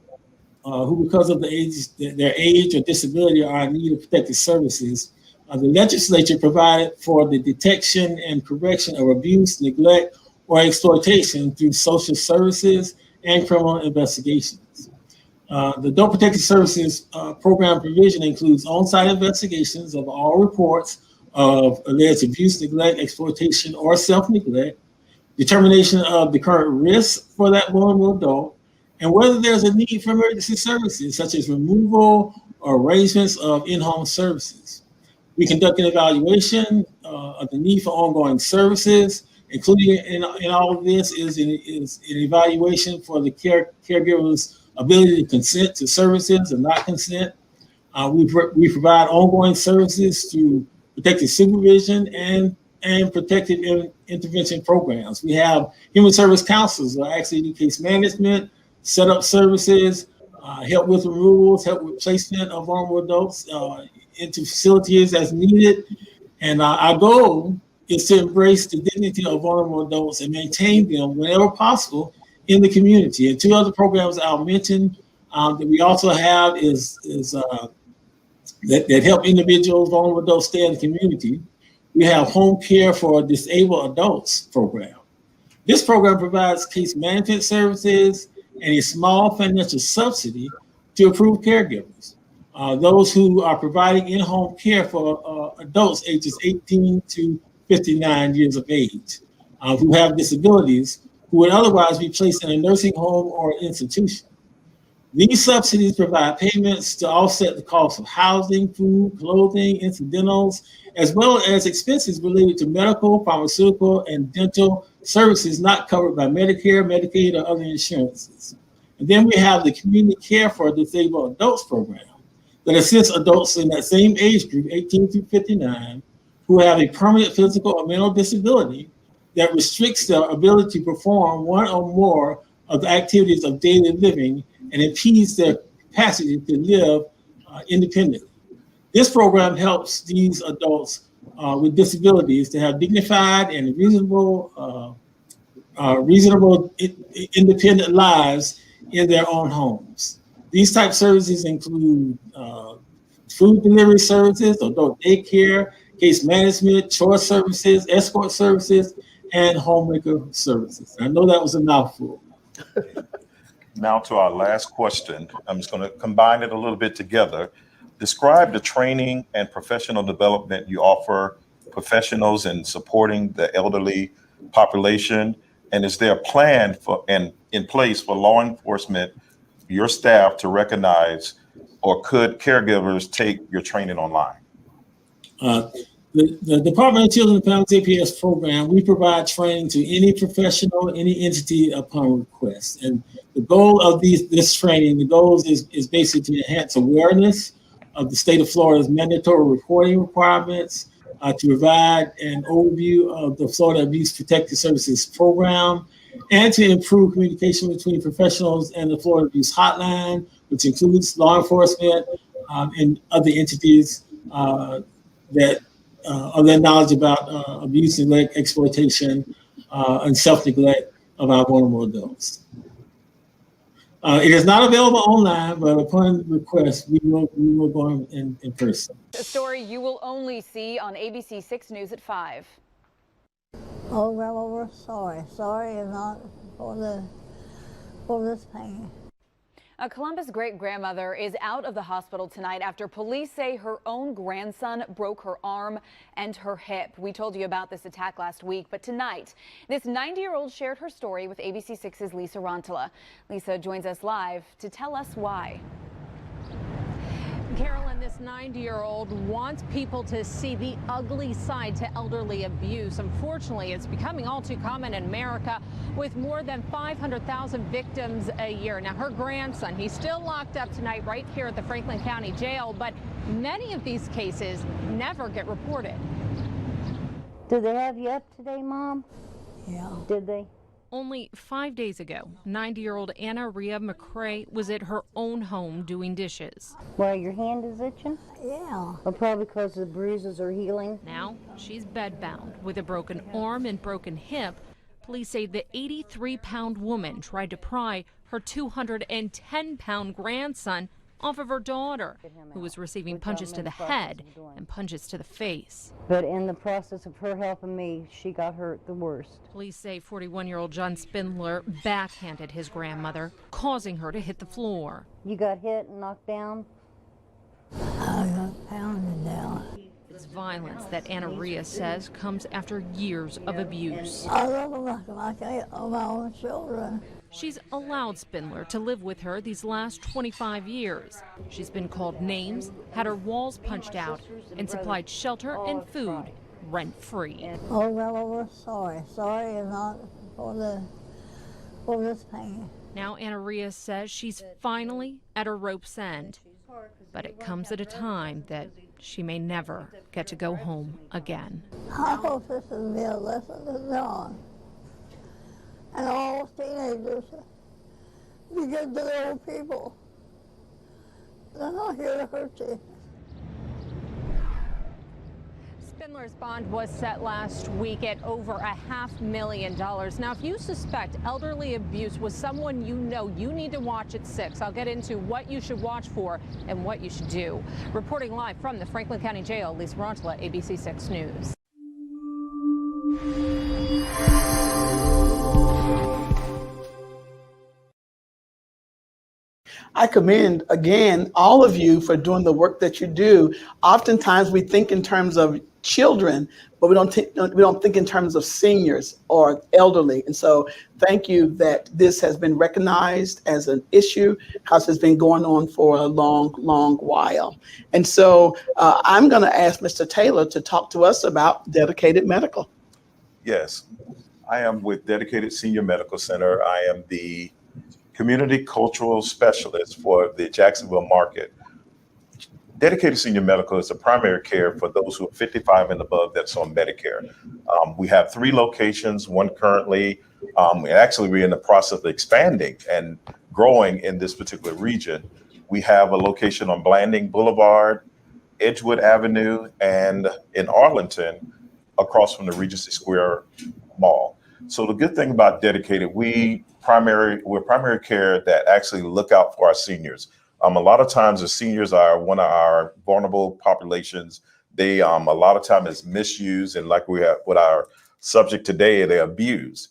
who, because of their age or disability, are in need of protective services, the legislature provided for the detection and correction of abuse, neglect, or exploitation through social services and criminal investigations. The Adult Protective Services program provision includes on-site investigations of all reports of alleged abuse, neglect, exploitation, or self-neglect, determination of the current risk for that vulnerable adult, and whether there's a need for emergency services such as removal or arrangements of in-home services. We conduct an evaluation of the need for ongoing services. Including in all of this is an evaluation for the caregiver's ability to consent to services and not consent. We provide ongoing services through protective supervision and protective intervention programs. We have human service counselors who actually do case management, set up services, help with removals, help with placement of vulnerable adults into facilities as needed. And our goal is to embrace the dignity of vulnerable adults and maintain them whenever possible in the community. And two other programs I'll mention that we also have is that help individuals, vulnerable adults stay in the community. We have Home Care for Disabled Adults program. This program provides case management services and a small financial subsidy to approved caregivers. Those who are providing in-home care for adults ages 18 to 59 years of age who have disabilities who would otherwise be placed in a nursing home or institution. These subsidies provide payments to offset the cost of housing, food, clothing, incidentals, as well as expenses related to medical, pharmaceutical, and dental services not covered by Medicare, Medicaid, or other insurances. And then we have the Community Care for Disabled Adults program that assists adults in that same age group, 18 through 59, who have a permanent physical or mental disability that restricts their ability to perform one or more of the activities of daily living and impedes their capacity to live independently. This program helps these adults with disabilities to have dignified and reasonable independent lives in their own homes. These type services include food delivery services, adult daycare, case management, chore services, escort services, and homemaker services. I know that was a mouthful. Now to our last question. I'm just going to combine it a little bit together. Describe the training and professional development you offer professionals in supporting the elderly population. And is there a plan in place for law enforcement, your staff, to recognize, or could caregivers take your training online? The Department of Children and Families APS program, we provide training to any professional, any entity upon request. And the goal of this training, the goal is basically to enhance awareness of the state of Florida's mandatory reporting requirements, to provide an overview of the Florida Abuse Protective Services program, and to improve communication between professionals and the Florida Abuse Hotline, which includes law enforcement and other entities that of their knowledge about abuse, neglect, exploitation, and self-neglect of our vulnerable adults. It is not available online, but upon request, we will go in person. A story you will only see on ABC 6 News at 5. Oh, well, we're sorry. Sorry not for this pain. A Columbus great-grandmother is out of the hospital tonight after police say her own grandson broke her arm and her hip. We told you about this attack last week, but tonight, this 90-year-old shared her story with ABC6's Lisa Rontola. Lisa joins us live to tell us why. Carolyn, this 90-year-old wants people to see the ugly side to elderly abuse. Unfortunately, it's becoming all too common in America, with more than 500,000 victims a year. Now, her grandson, he's still locked up tonight right here at the Franklin County Jail, but many of these cases never get reported. Did they have you up today, Mom? Yeah. Did they? Only 5 days ago, 90-year-old Anna Rhea McCrae was at her own home doing dishes. Why, your hand is itching? Yeah. Well, probably because the bruises are healing. Now, she's bedbound with a broken arm and broken hip. Police say the 83-pound woman tried to pry her 210-pound grandson off of her daughter, who was receiving punches to the head and punches to the face. But in the process of her helping me, she got hurt the worst. Police say 41-year-old John Spindler backhanded his grandmother, causing her to hit the floor. You got hit and knocked down? I got pounded down. It's violence that Anna Rhea says comes after years of abuse. I love them like I love my own children. She's allowed Spindler to live with her these last 25 years. She's been called names, had her walls punched out, and supplied shelter and food rent-free. Oh, well, we're sorry. Sorry and not for this pain. Now Anna Rhea says she's finally at her rope's end. But it comes at a time that she may never get to go home again. I hope this will be a lesson to John and all teenagers. Be good to the old people. They're not here to hurt you. Spindler's bond was set last week at over $500,000. Now, if you suspect elderly abuse with someone you know, you need to watch at 6. I'll get into what you should watch for and what you should do. Reporting live from the Franklin County Jail, Lisa Rontola, ABC6 News. I commend, again, all of you for doing the work that you do. Oftentimes we think in terms of children, but we don't think in terms of seniors or elderly. And so thank you that this has been recognized as an issue, because it's been going on for a long, long while. And so I'm going to ask Mr. Taylor to talk to us about Dedicated Medical. Yes, I am with Dedicated Senior Medical Center. I am the Community Cultural Specialist for the Jacksonville market. Dedicated Senior Medical is a primary care for those who are 55 and above that's on Medicare. We have 3 locations, one currently. We're in the process of expanding and growing in this particular region. We have a location on Blanding Boulevard, Edgewood Avenue, and in Arlington, across from the Regency Square Mall. So the good thing about Dedicated, we're primary care that actually look out for our seniors. A lot of times the seniors are one of our vulnerable populations. They a lot of time is misused, and like we have with our subject today, they're abused.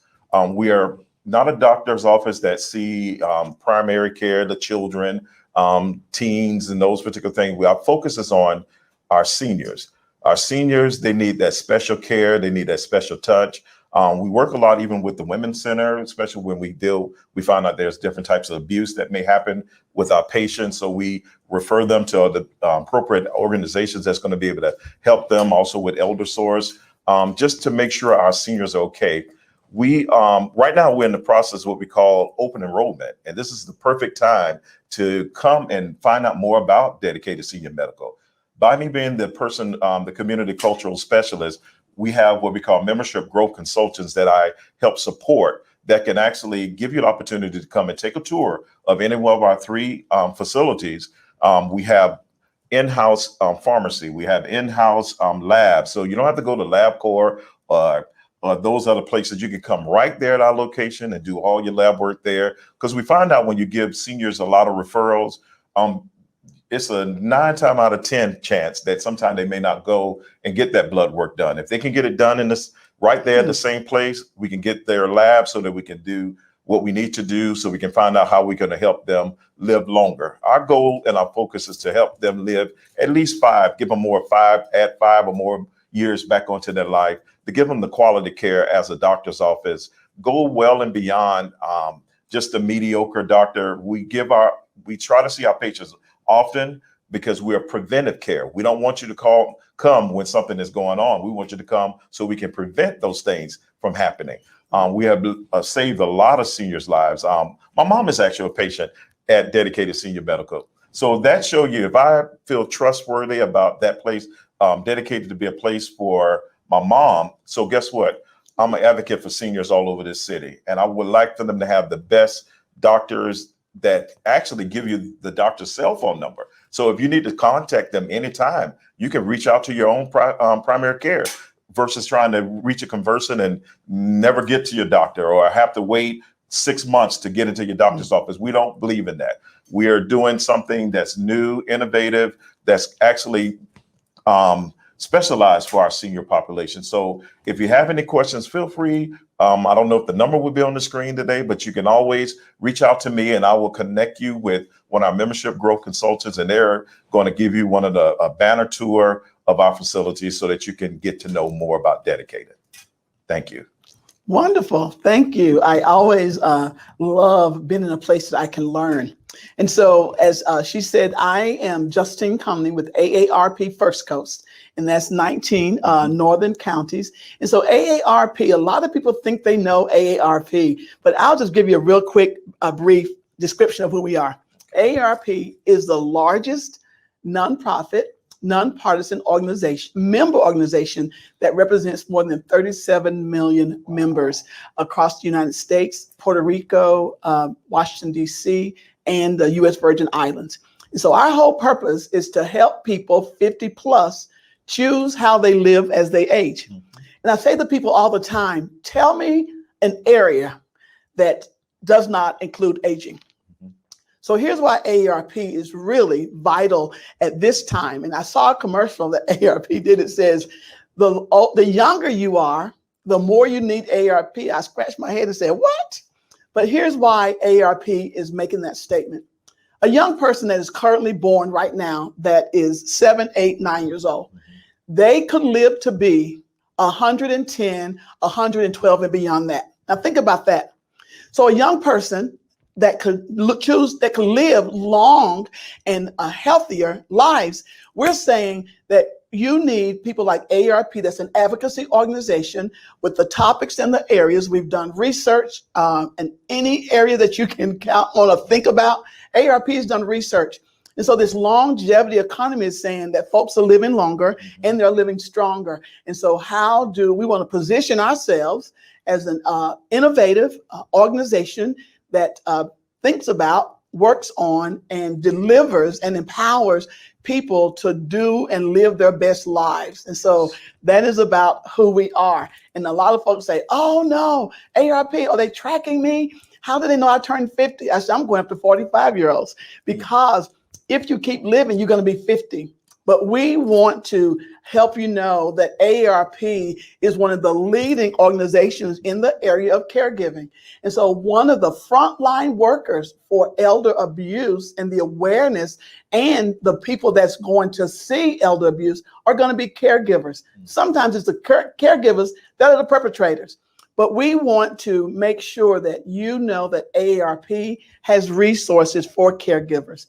We are not a doctor's office that see primary care, the children, teens, and those particular things. Our focus is on our seniors. Our seniors, they need that special care. They need that special touch. We work a lot even with the Women's Center, especially when we find out there's different types of abuse that may happen with our patients. So we refer them to the appropriate organizations that's going to be able to help them, also with Elder Source, just to make sure our seniors are okay. We right now we're in the process of what we call open enrollment, and this is the perfect time to come and find out more about Dedicated Senior Medical. By me being the person, the community cultural specialist, we have what we call membership growth consultants that I help support that can actually give you an opportunity to come and take a tour of any one of our 3 facilities. We have in-house pharmacy. We have in-house labs. So you don't have to go to LabCorp or those other places. You can come right there at our location and do all your lab work there. Because we find out when you give seniors a lot of referrals, it's a 9 times out of 10 chance that sometimes they may not go and get that blood work done. If they can get it done in this right there at the same place, we can get their lab so that we can do what we need to do so we can find out how we're going to help them live longer. Our goal and our focus is to help them live at least 5, give them more 5, add 5 or more years back onto their life, to give them the quality care as a doctor's office, go well and beyond just a mediocre doctor. We try to see our patients often because we're preventive care. We don't want you to come when something is going on. We want you to come so we can prevent those things from happening. We have saved a lot of seniors' lives. My mom is actually a patient at Dedicated Senior Medical. So that shows you, if I feel trustworthy about that place, dedicated to be a place for my mom. So guess what? I'm an advocate for seniors all over this city. And I would like for them to have the best doctors that actually give you the doctor's cell phone number. So if you need to contact them anytime, you can reach out to your own primary care versus trying to reach a conversant and never get to your doctor or have to wait 6 months to get into your doctor's office. We don't believe in that. We are doing something that's new, innovative, that's actually specialized for our senior population. So if you have any questions, feel free. I don't know if the number will be on the screen today, but you can always reach out to me and I will connect you with one of our membership growth consultants, and they're going to give you one of a banner tour of our facilities so that you can get to know more about Dedicated. Thank you. Wonderful. Thank you. I always love being in a place that I can learn. And so as she said, I am Justine Conley with AARP First Coast, and that's 19 northern counties. And so AARP, a lot of people think they know AARP, but I'll just give you a real quick, brief description of who we are. AARP is the largest nonprofit, nonpartisan member organization that represents more than 37 million members across the United States, Puerto Rico, Washington, D.C., and the U.S. Virgin Islands. And so our whole purpose is to help people 50 plus choose how they live as they age. And I say to people all the time, tell me an area that does not include aging. So here's why AARP is really vital at this time. And I saw a commercial that AARP did. It says, the younger you are, the more you need AARP. I scratched my head and said, what? But here's why AARP is making that statement. A young person that is currently born right now that is 7, 8, 9 years old, they could live to be 110, 112 and beyond that. Now think about that. So a young person that could live long and healthier lives, we're saying that you need people like AARP, that's an advocacy organization with the topics and the areas. We've done research in any area that you can count on or think about. AARP has done research. And so this longevity economy is saying that folks are living longer and they're living stronger. And so how do we want to position ourselves as an innovative organization that thinks about, works on, and delivers and empowers people to do and live their best lives. And so that is about who we are. And a lot of folks say, oh no, AARP, are they tracking me? How do they know I turned 50? I said, I'm going up to 45-year-olds, because if you keep living, you're going to be 50. But we want to help you know that AARP is one of the leading organizations in the area of caregiving. And so one of the frontline workers for elder abuse and the awareness and the people that's going to see elder abuse are going to be caregivers. Sometimes it's the caregivers that are the perpetrators. But we want to make sure that you know that AARP has resources for caregivers.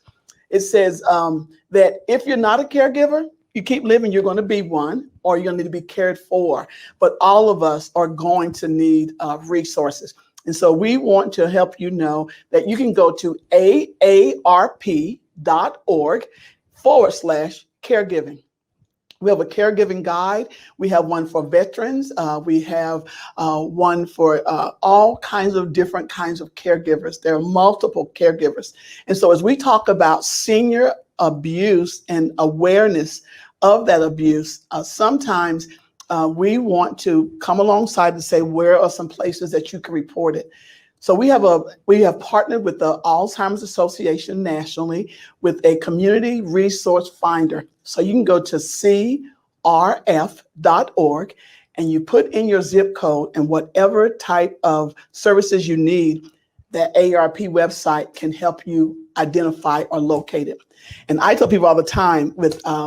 It says that if you're not a caregiver, you keep living, you're going to be one, or you're going to need to be cared for. But all of us are going to need resources. And so we want to help you know that you can go to aarp.org/caregiving. We have a caregiving guide. We have one for veterans. We have one for all kinds of different kinds of caregivers. There are multiple caregivers. And so as we talk about senior abuse and awareness of that abuse, sometimes we want to come alongside and say, where are some places that you can report it? So we have partnered with the Alzheimer's Association nationally with a community resource finder. So you can go to crf.org and you put in your zip code and whatever type of services you need, that AARP website can help you identify or locate it. And I tell people all the time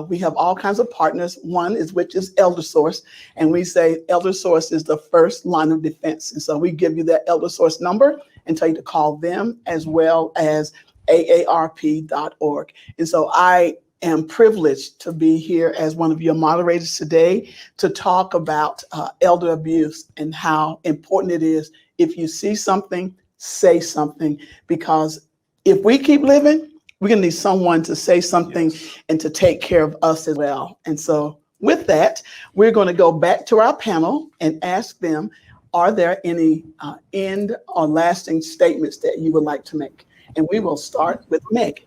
we have all kinds of partners. One is which is Elder Source, and we say Elder Source is the first line of defense. And so we give you that Elder Source number and tell you to call them as well as AARP.org. And so I am privileged to be here as one of your moderators today to talk about elder abuse and how important it is. If you see something, say something, because if we keep living, we're going to need someone to say something and to take care of us as well. And so with that, we're going to go back to our panel and ask them, are there any end or lasting statements that you would like to make? And we will start with Meg.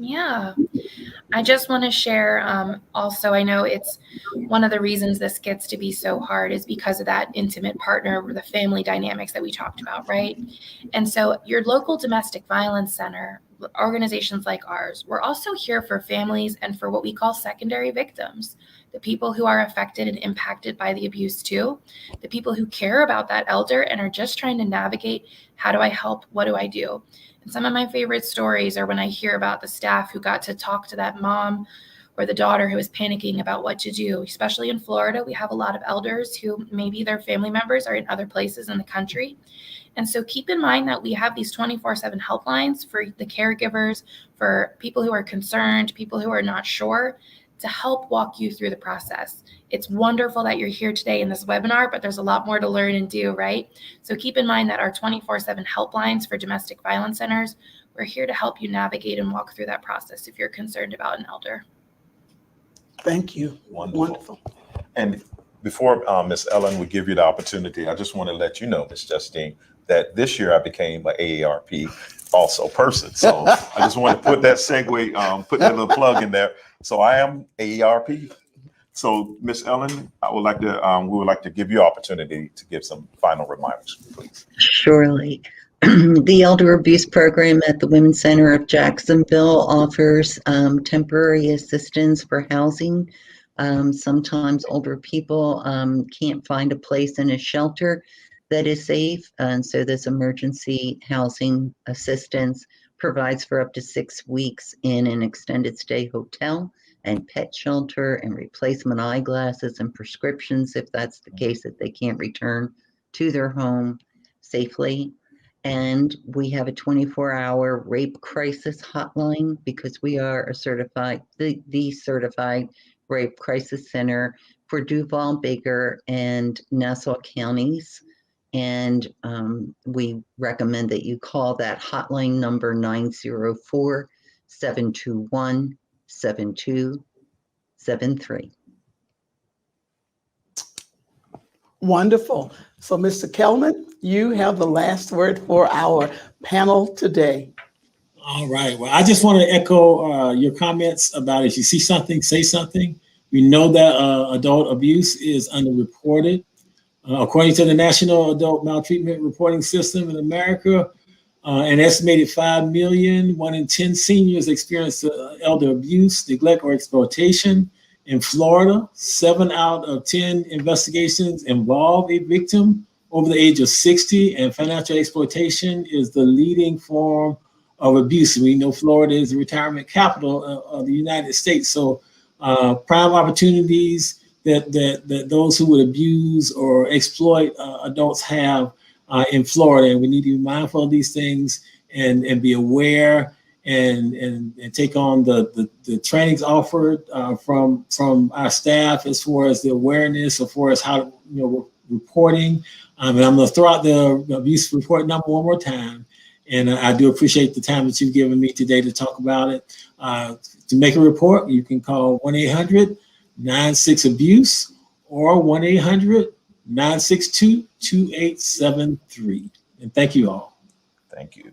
Yeah, I just want to share also, I know it's one of the reasons this gets to be so hard is because of that intimate partner, the family dynamics that we talked about, right? And so your local domestic violence center, organizations like ours, we're also here for families and for what we call secondary victims, the people who are affected and impacted by the abuse too, the people who care about that elder and are just trying to navigate, how do I help, what do I do? And some of my favorite stories are when I hear about the staff who got to talk to that mom or the daughter who was panicking about what to do. Especially in Florida, we have a lot of elders who maybe their family members are in other places in the country. And so keep in mind that we have these 24/7 helplines for the caregivers, for people who are concerned, people who are not sure, to help walk you through the process. It's wonderful that you're here today in this webinar, but there's a lot more to learn and do, right? So keep in mind that our 24/7 helplines for domestic violence centers, we're here to help you navigate and walk through that process if you're concerned about an elder. Thank you. Wonderful. And before Ms. Ellen would give you the opportunity, I just want to let you know, Ms. Justine, that this year I became an AARP also person. So I just want to put that segue, put that little plug in there. So I am AARP. So Ms. Ellen, we would like to give you opportunity to give some final remarks, please. Surely. The Elder Abuse Program at the Women's Center of Jacksonville offers temporary assistance for housing. Sometimes older people can't find a place in a shelter that is safe, and so this emergency housing assistance provides for up to 6 weeks in an extended stay hotel and pet shelter and replacement eyeglasses and prescriptions if that's the case that they can't return to their home safely. And we have a 24-hour rape crisis hotline because we are a certified, the certified rape crisis center for Duval, Baker, and Nassau counties. And we recommend that you call that hotline number 904-721-7273. Wonderful. So Mr. Kelman, you have the last word for our panel today. All right. Well, I just want to echo your comments about if you see something, say something. We know that adult abuse is underreported. According to the National Adult Maltreatment Reporting System in America, an estimated 5 million, 1 in 10 seniors experience elder abuse, neglect, or exploitation. In Florida, 7 out of 10 investigations involve a victim over the age of 60, and financial exploitation is the leading form of abuse. We know Florida is the retirement capital of the United States. So prime opportunities that those who would abuse or exploit adults have in Florida. And we need to be mindful of these things and be aware and take on the trainings offered from our staff as far as the awareness, as far as how, reporting. And I'm going to throw out the abuse report number one more time. And I do appreciate the time that you've given me today to talk about it. To make a report, you can call 1-800-96-ABUSE or 1-800-962-2873. And thank you all. Thank you.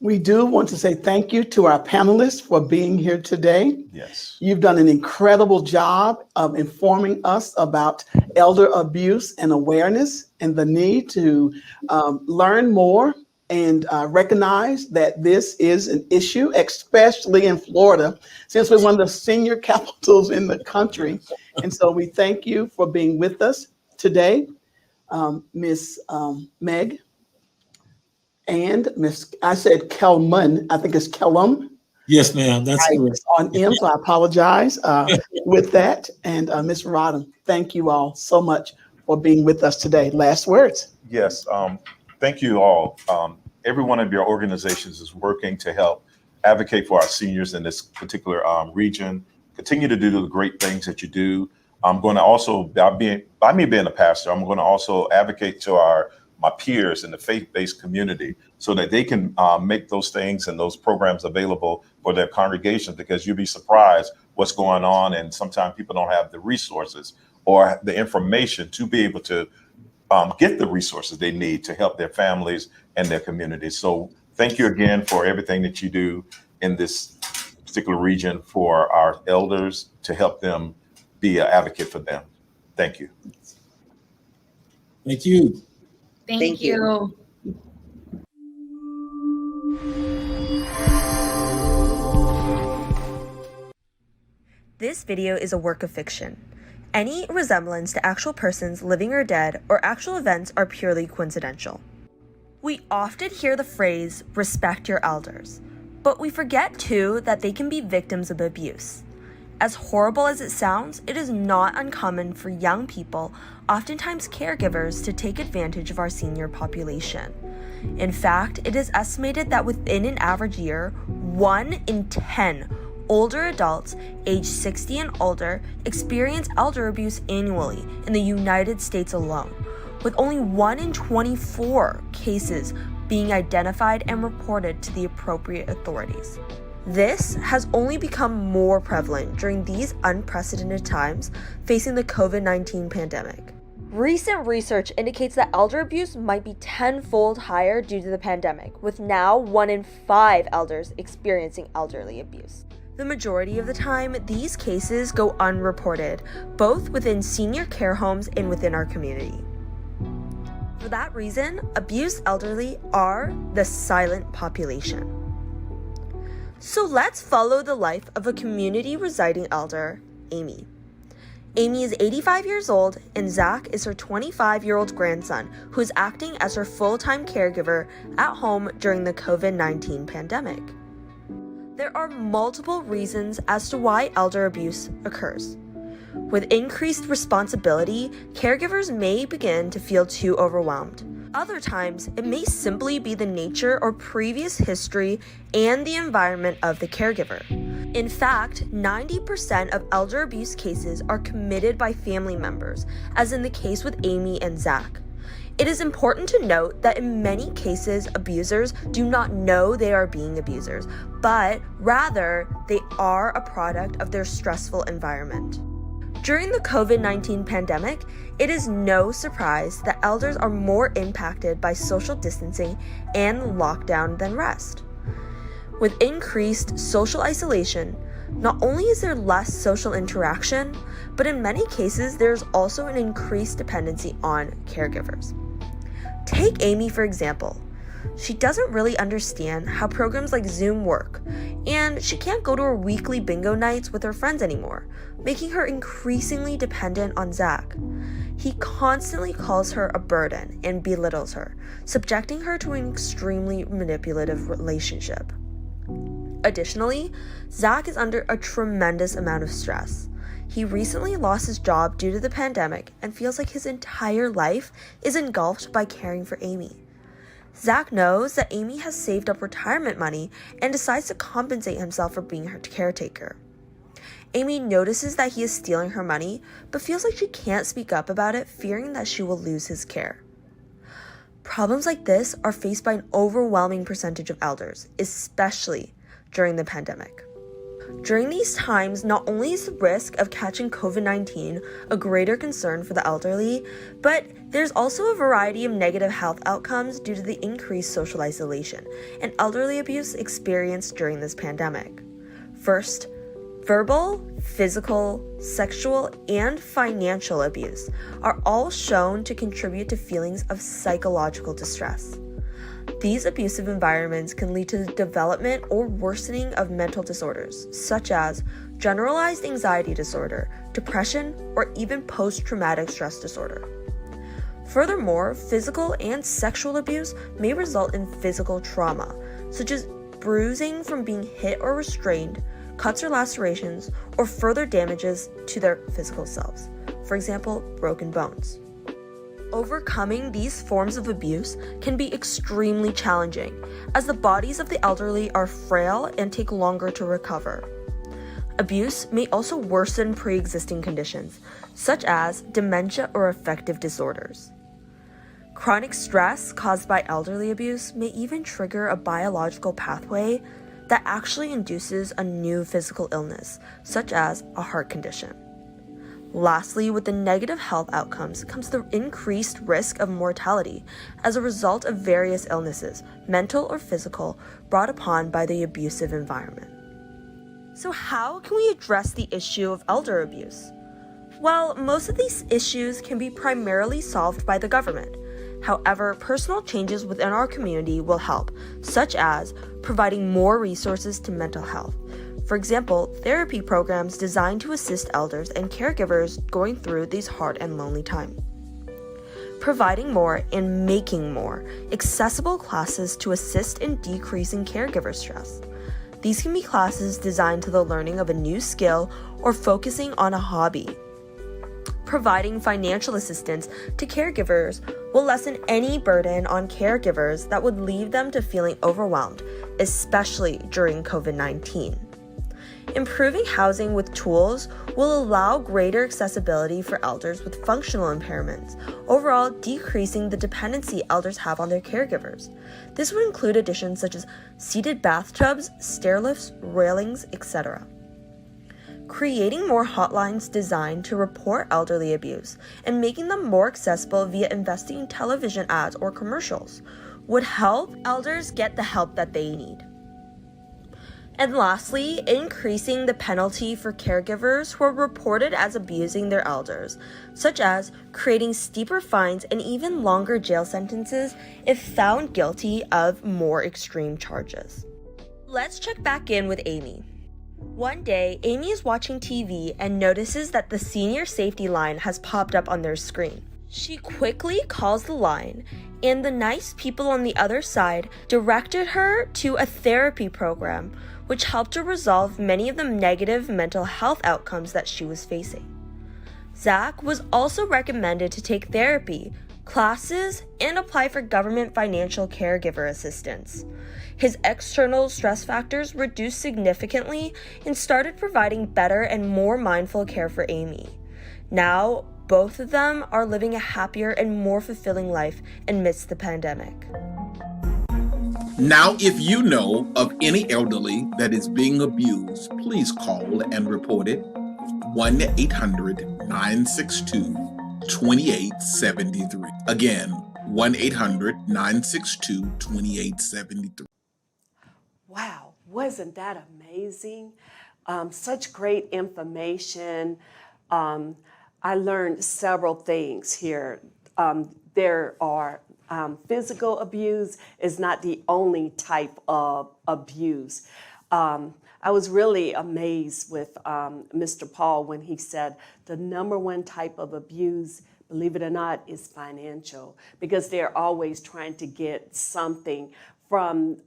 We do want to say thank you to our panelists for being here today. Yes. You've done an incredible job of informing us about elder abuse and awareness and the need to learn more and recognize that this is an issue, especially in Florida, since we're one of the senior capitals in the country. And so we thank you for being with us today. Ms. Meg. and I said Kelman, I think it's Kellum. Yes, ma'am. That's correct. On M, so I apologize with that. And Ms. Rodham, thank you all so much for being with us today. Last words. Yes, thank you all. Every one of your organizations is working to help advocate for our seniors in this particular region. Continue to do the great things that you do. I'm going to also, by me being a pastor, I'm going to also advocate to my peers in the faith-based community so that they can make those things and those programs available for their congregations, because you'd be surprised what's going on, and sometimes people don't have the resources or the information to be able to get the resources they need to help their families and their communities. So thank you again for everything that you do in this particular region for our elders, to help them be an advocate for them. Thank you. Thank you. Thank you. This video is a work of fiction. Any resemblance to actual persons living or dead or actual events are purely coincidental. We often hear the phrase, respect your elders, but we forget too that they can be victims of abuse. As horrible as it sounds, it is not uncommon for young people, oftentimes caregivers, to take advantage of our senior population. In fact, it is estimated that within an average year, 1 in 10 older adults aged 60 and older experience elder abuse annually in the United States alone, with only 1 in 24 cases being identified and reported to the appropriate authorities. This has only become more prevalent during these unprecedented times facing the COVID-19 pandemic. Recent research indicates that elder abuse might be 10-fold higher due to the pandemic, with now 1 in 5 elders experiencing elderly abuse. The majority of the time, these cases go unreported, both within senior care homes and within our community. For that reason, abused elderly are the silent population. So let's follow the life of a community residing elder, Amy. Amy is 85 years old, and Zach is her 25-year-old grandson, who is acting as her full-time caregiver at home during the COVID-19 pandemic. There are multiple reasons as to why elder abuse occurs. With increased responsibility, caregivers may begin to feel too overwhelmed. Other times, it may simply be the nature or previous history and the environment of the caregiver. In fact, 90% of elder abuse cases are committed by family members, as in the case with Amy and Zach. It is important to note that in many cases, abusers do not know they are being abusers, but rather they are a product of their stressful environment. During the COVID-19 pandemic, it is no surprise that elders are more impacted by social distancing and lockdown than rest. With increased social isolation, not only is there less social interaction, but in many cases there's also an increased dependency on caregivers. Take Amy, for example. She doesn't really understand how programs like Zoom work, and she can't go to her weekly bingo nights with her friends anymore, making her increasingly dependent on Zach. He constantly calls her a burden and belittles her, subjecting her to an extremely manipulative relationship. Additionally, Zach is under a tremendous amount of stress. He recently lost his job due to the pandemic and feels like his entire life is engulfed by caring for Amy. Zach knows that Amy has saved up retirement money and decides to compensate himself for being her caretaker. Amy notices that he is stealing her money, but feels like she can't speak up about it, fearing that she will lose his care. Problems like this are faced by an overwhelming percentage of elders, especially during the pandemic. During these times, not only is the risk of catching COVID-19 a greater concern for the elderly, but there's also a variety of negative health outcomes due to the increased social isolation and elderly abuse experienced during this pandemic. First, verbal, physical, sexual, and financial abuse are all shown to contribute to feelings of psychological distress. These abusive environments can lead to the development or worsening of mental disorders, such as generalized anxiety disorder, depression, or even post-traumatic stress disorder. Furthermore, physical and sexual abuse may result in physical trauma, such as bruising from being hit or restrained, cuts or lacerations, or further damages to their physical selves. For example, broken bones. Overcoming these forms of abuse can be extremely challenging, as the bodies of the elderly are frail and take longer to recover. Abuse may also worsen pre-existing conditions, such as dementia or affective disorders. Chronic stress caused by elderly abuse may even trigger a biological pathway that actually induces a new physical illness, such as a heart condition. Lastly, with the negative health outcomes comes the increased risk of mortality as a result of various illnesses, mental or physical, brought upon by the abusive environment. So how can we address the issue of elder abuse? Well, most of these issues can be primarily solved by the government. However, personal changes within our community will help, such as providing more resources to mental health. For example, therapy programs designed to assist elders and caregivers going through these hard and lonely times. Providing more and making more accessible classes to assist in decreasing caregiver stress. These can be classes designed to the learning of a new skill or focusing on a hobby. Providing financial assistance to caregivers will lessen any burden on caregivers that would leave them to feeling overwhelmed, especially during COVID-19. Improving housing with tools will allow greater accessibility for elders with functional impairments, overall decreasing the dependency elders have on their caregivers. This would include additions such as seated bathtubs, stair lifts, railings, etc. Creating more hotlines designed to report elderly abuse and making them more accessible via investing in television ads or commercials would help elders get the help that they need. And lastly, increasing the penalty for caregivers who are reported as abusing their elders, such as creating steeper fines and even longer jail sentences if found guilty of more extreme charges. Let's check back in with Amy. One day, Amy is watching TV and notices that the senior safety line has popped up on their screen. She quickly calls the line, and the nice people on the other side directed her to a therapy program, which helped her resolve many of the negative mental health outcomes that she was facing. Zach was also recommended to take therapy, classes, and apply for government financial caregiver assistance. His external stress factors reduced significantly and started providing better and more mindful care for Amy. Now, both of them are living a happier and more fulfilling life amidst the pandemic. Now, if you know of any elderly that is being abused, please call and report it. 1-800-962-2873. Again, 1-800-962-2873. Wow, wasn't that amazing? Such great information. I learned several things here. There are physical abuse is not the only type of abuse. I was really amazed with Mr. Paul when he said the number one type of abuse, believe it or not, is financial, because they're always trying to get something from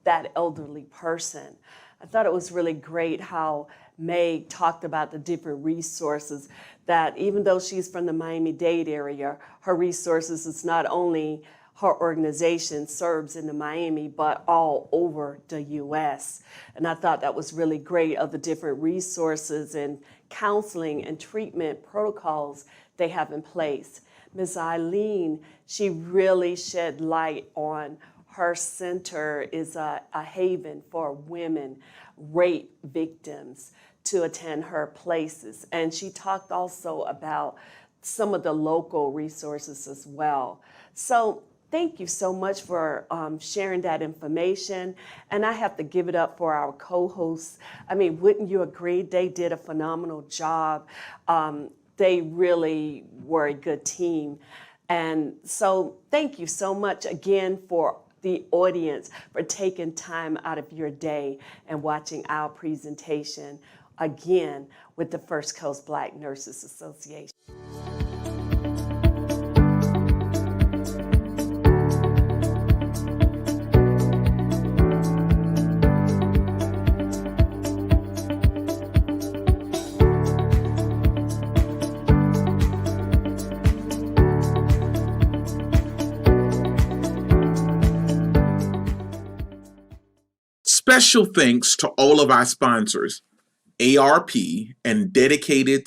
that elderly person. I thought it was really great how Meg talked about the different resources that even though she's from the Miami-Dade area, her resources is not only her organization serves in the Miami, but all over the U.S. And I thought that was really great of the different resources and counseling and treatment protocols they have in place. Ms. Eileen, she really shed light on her center is a haven for women, rape victims, to attend her places. And she talked also about some of the local resources as well. So thank you so much for sharing that information. And I have to give it up for our co-hosts. I mean, wouldn't you agree? They did a phenomenal job. They really were a good team. And so thank you so much again for the audience for taking time out of your day and watching our presentation again with the First Coast Black Nurses Association. Special thanks to all of our sponsors, ARP and Dedicated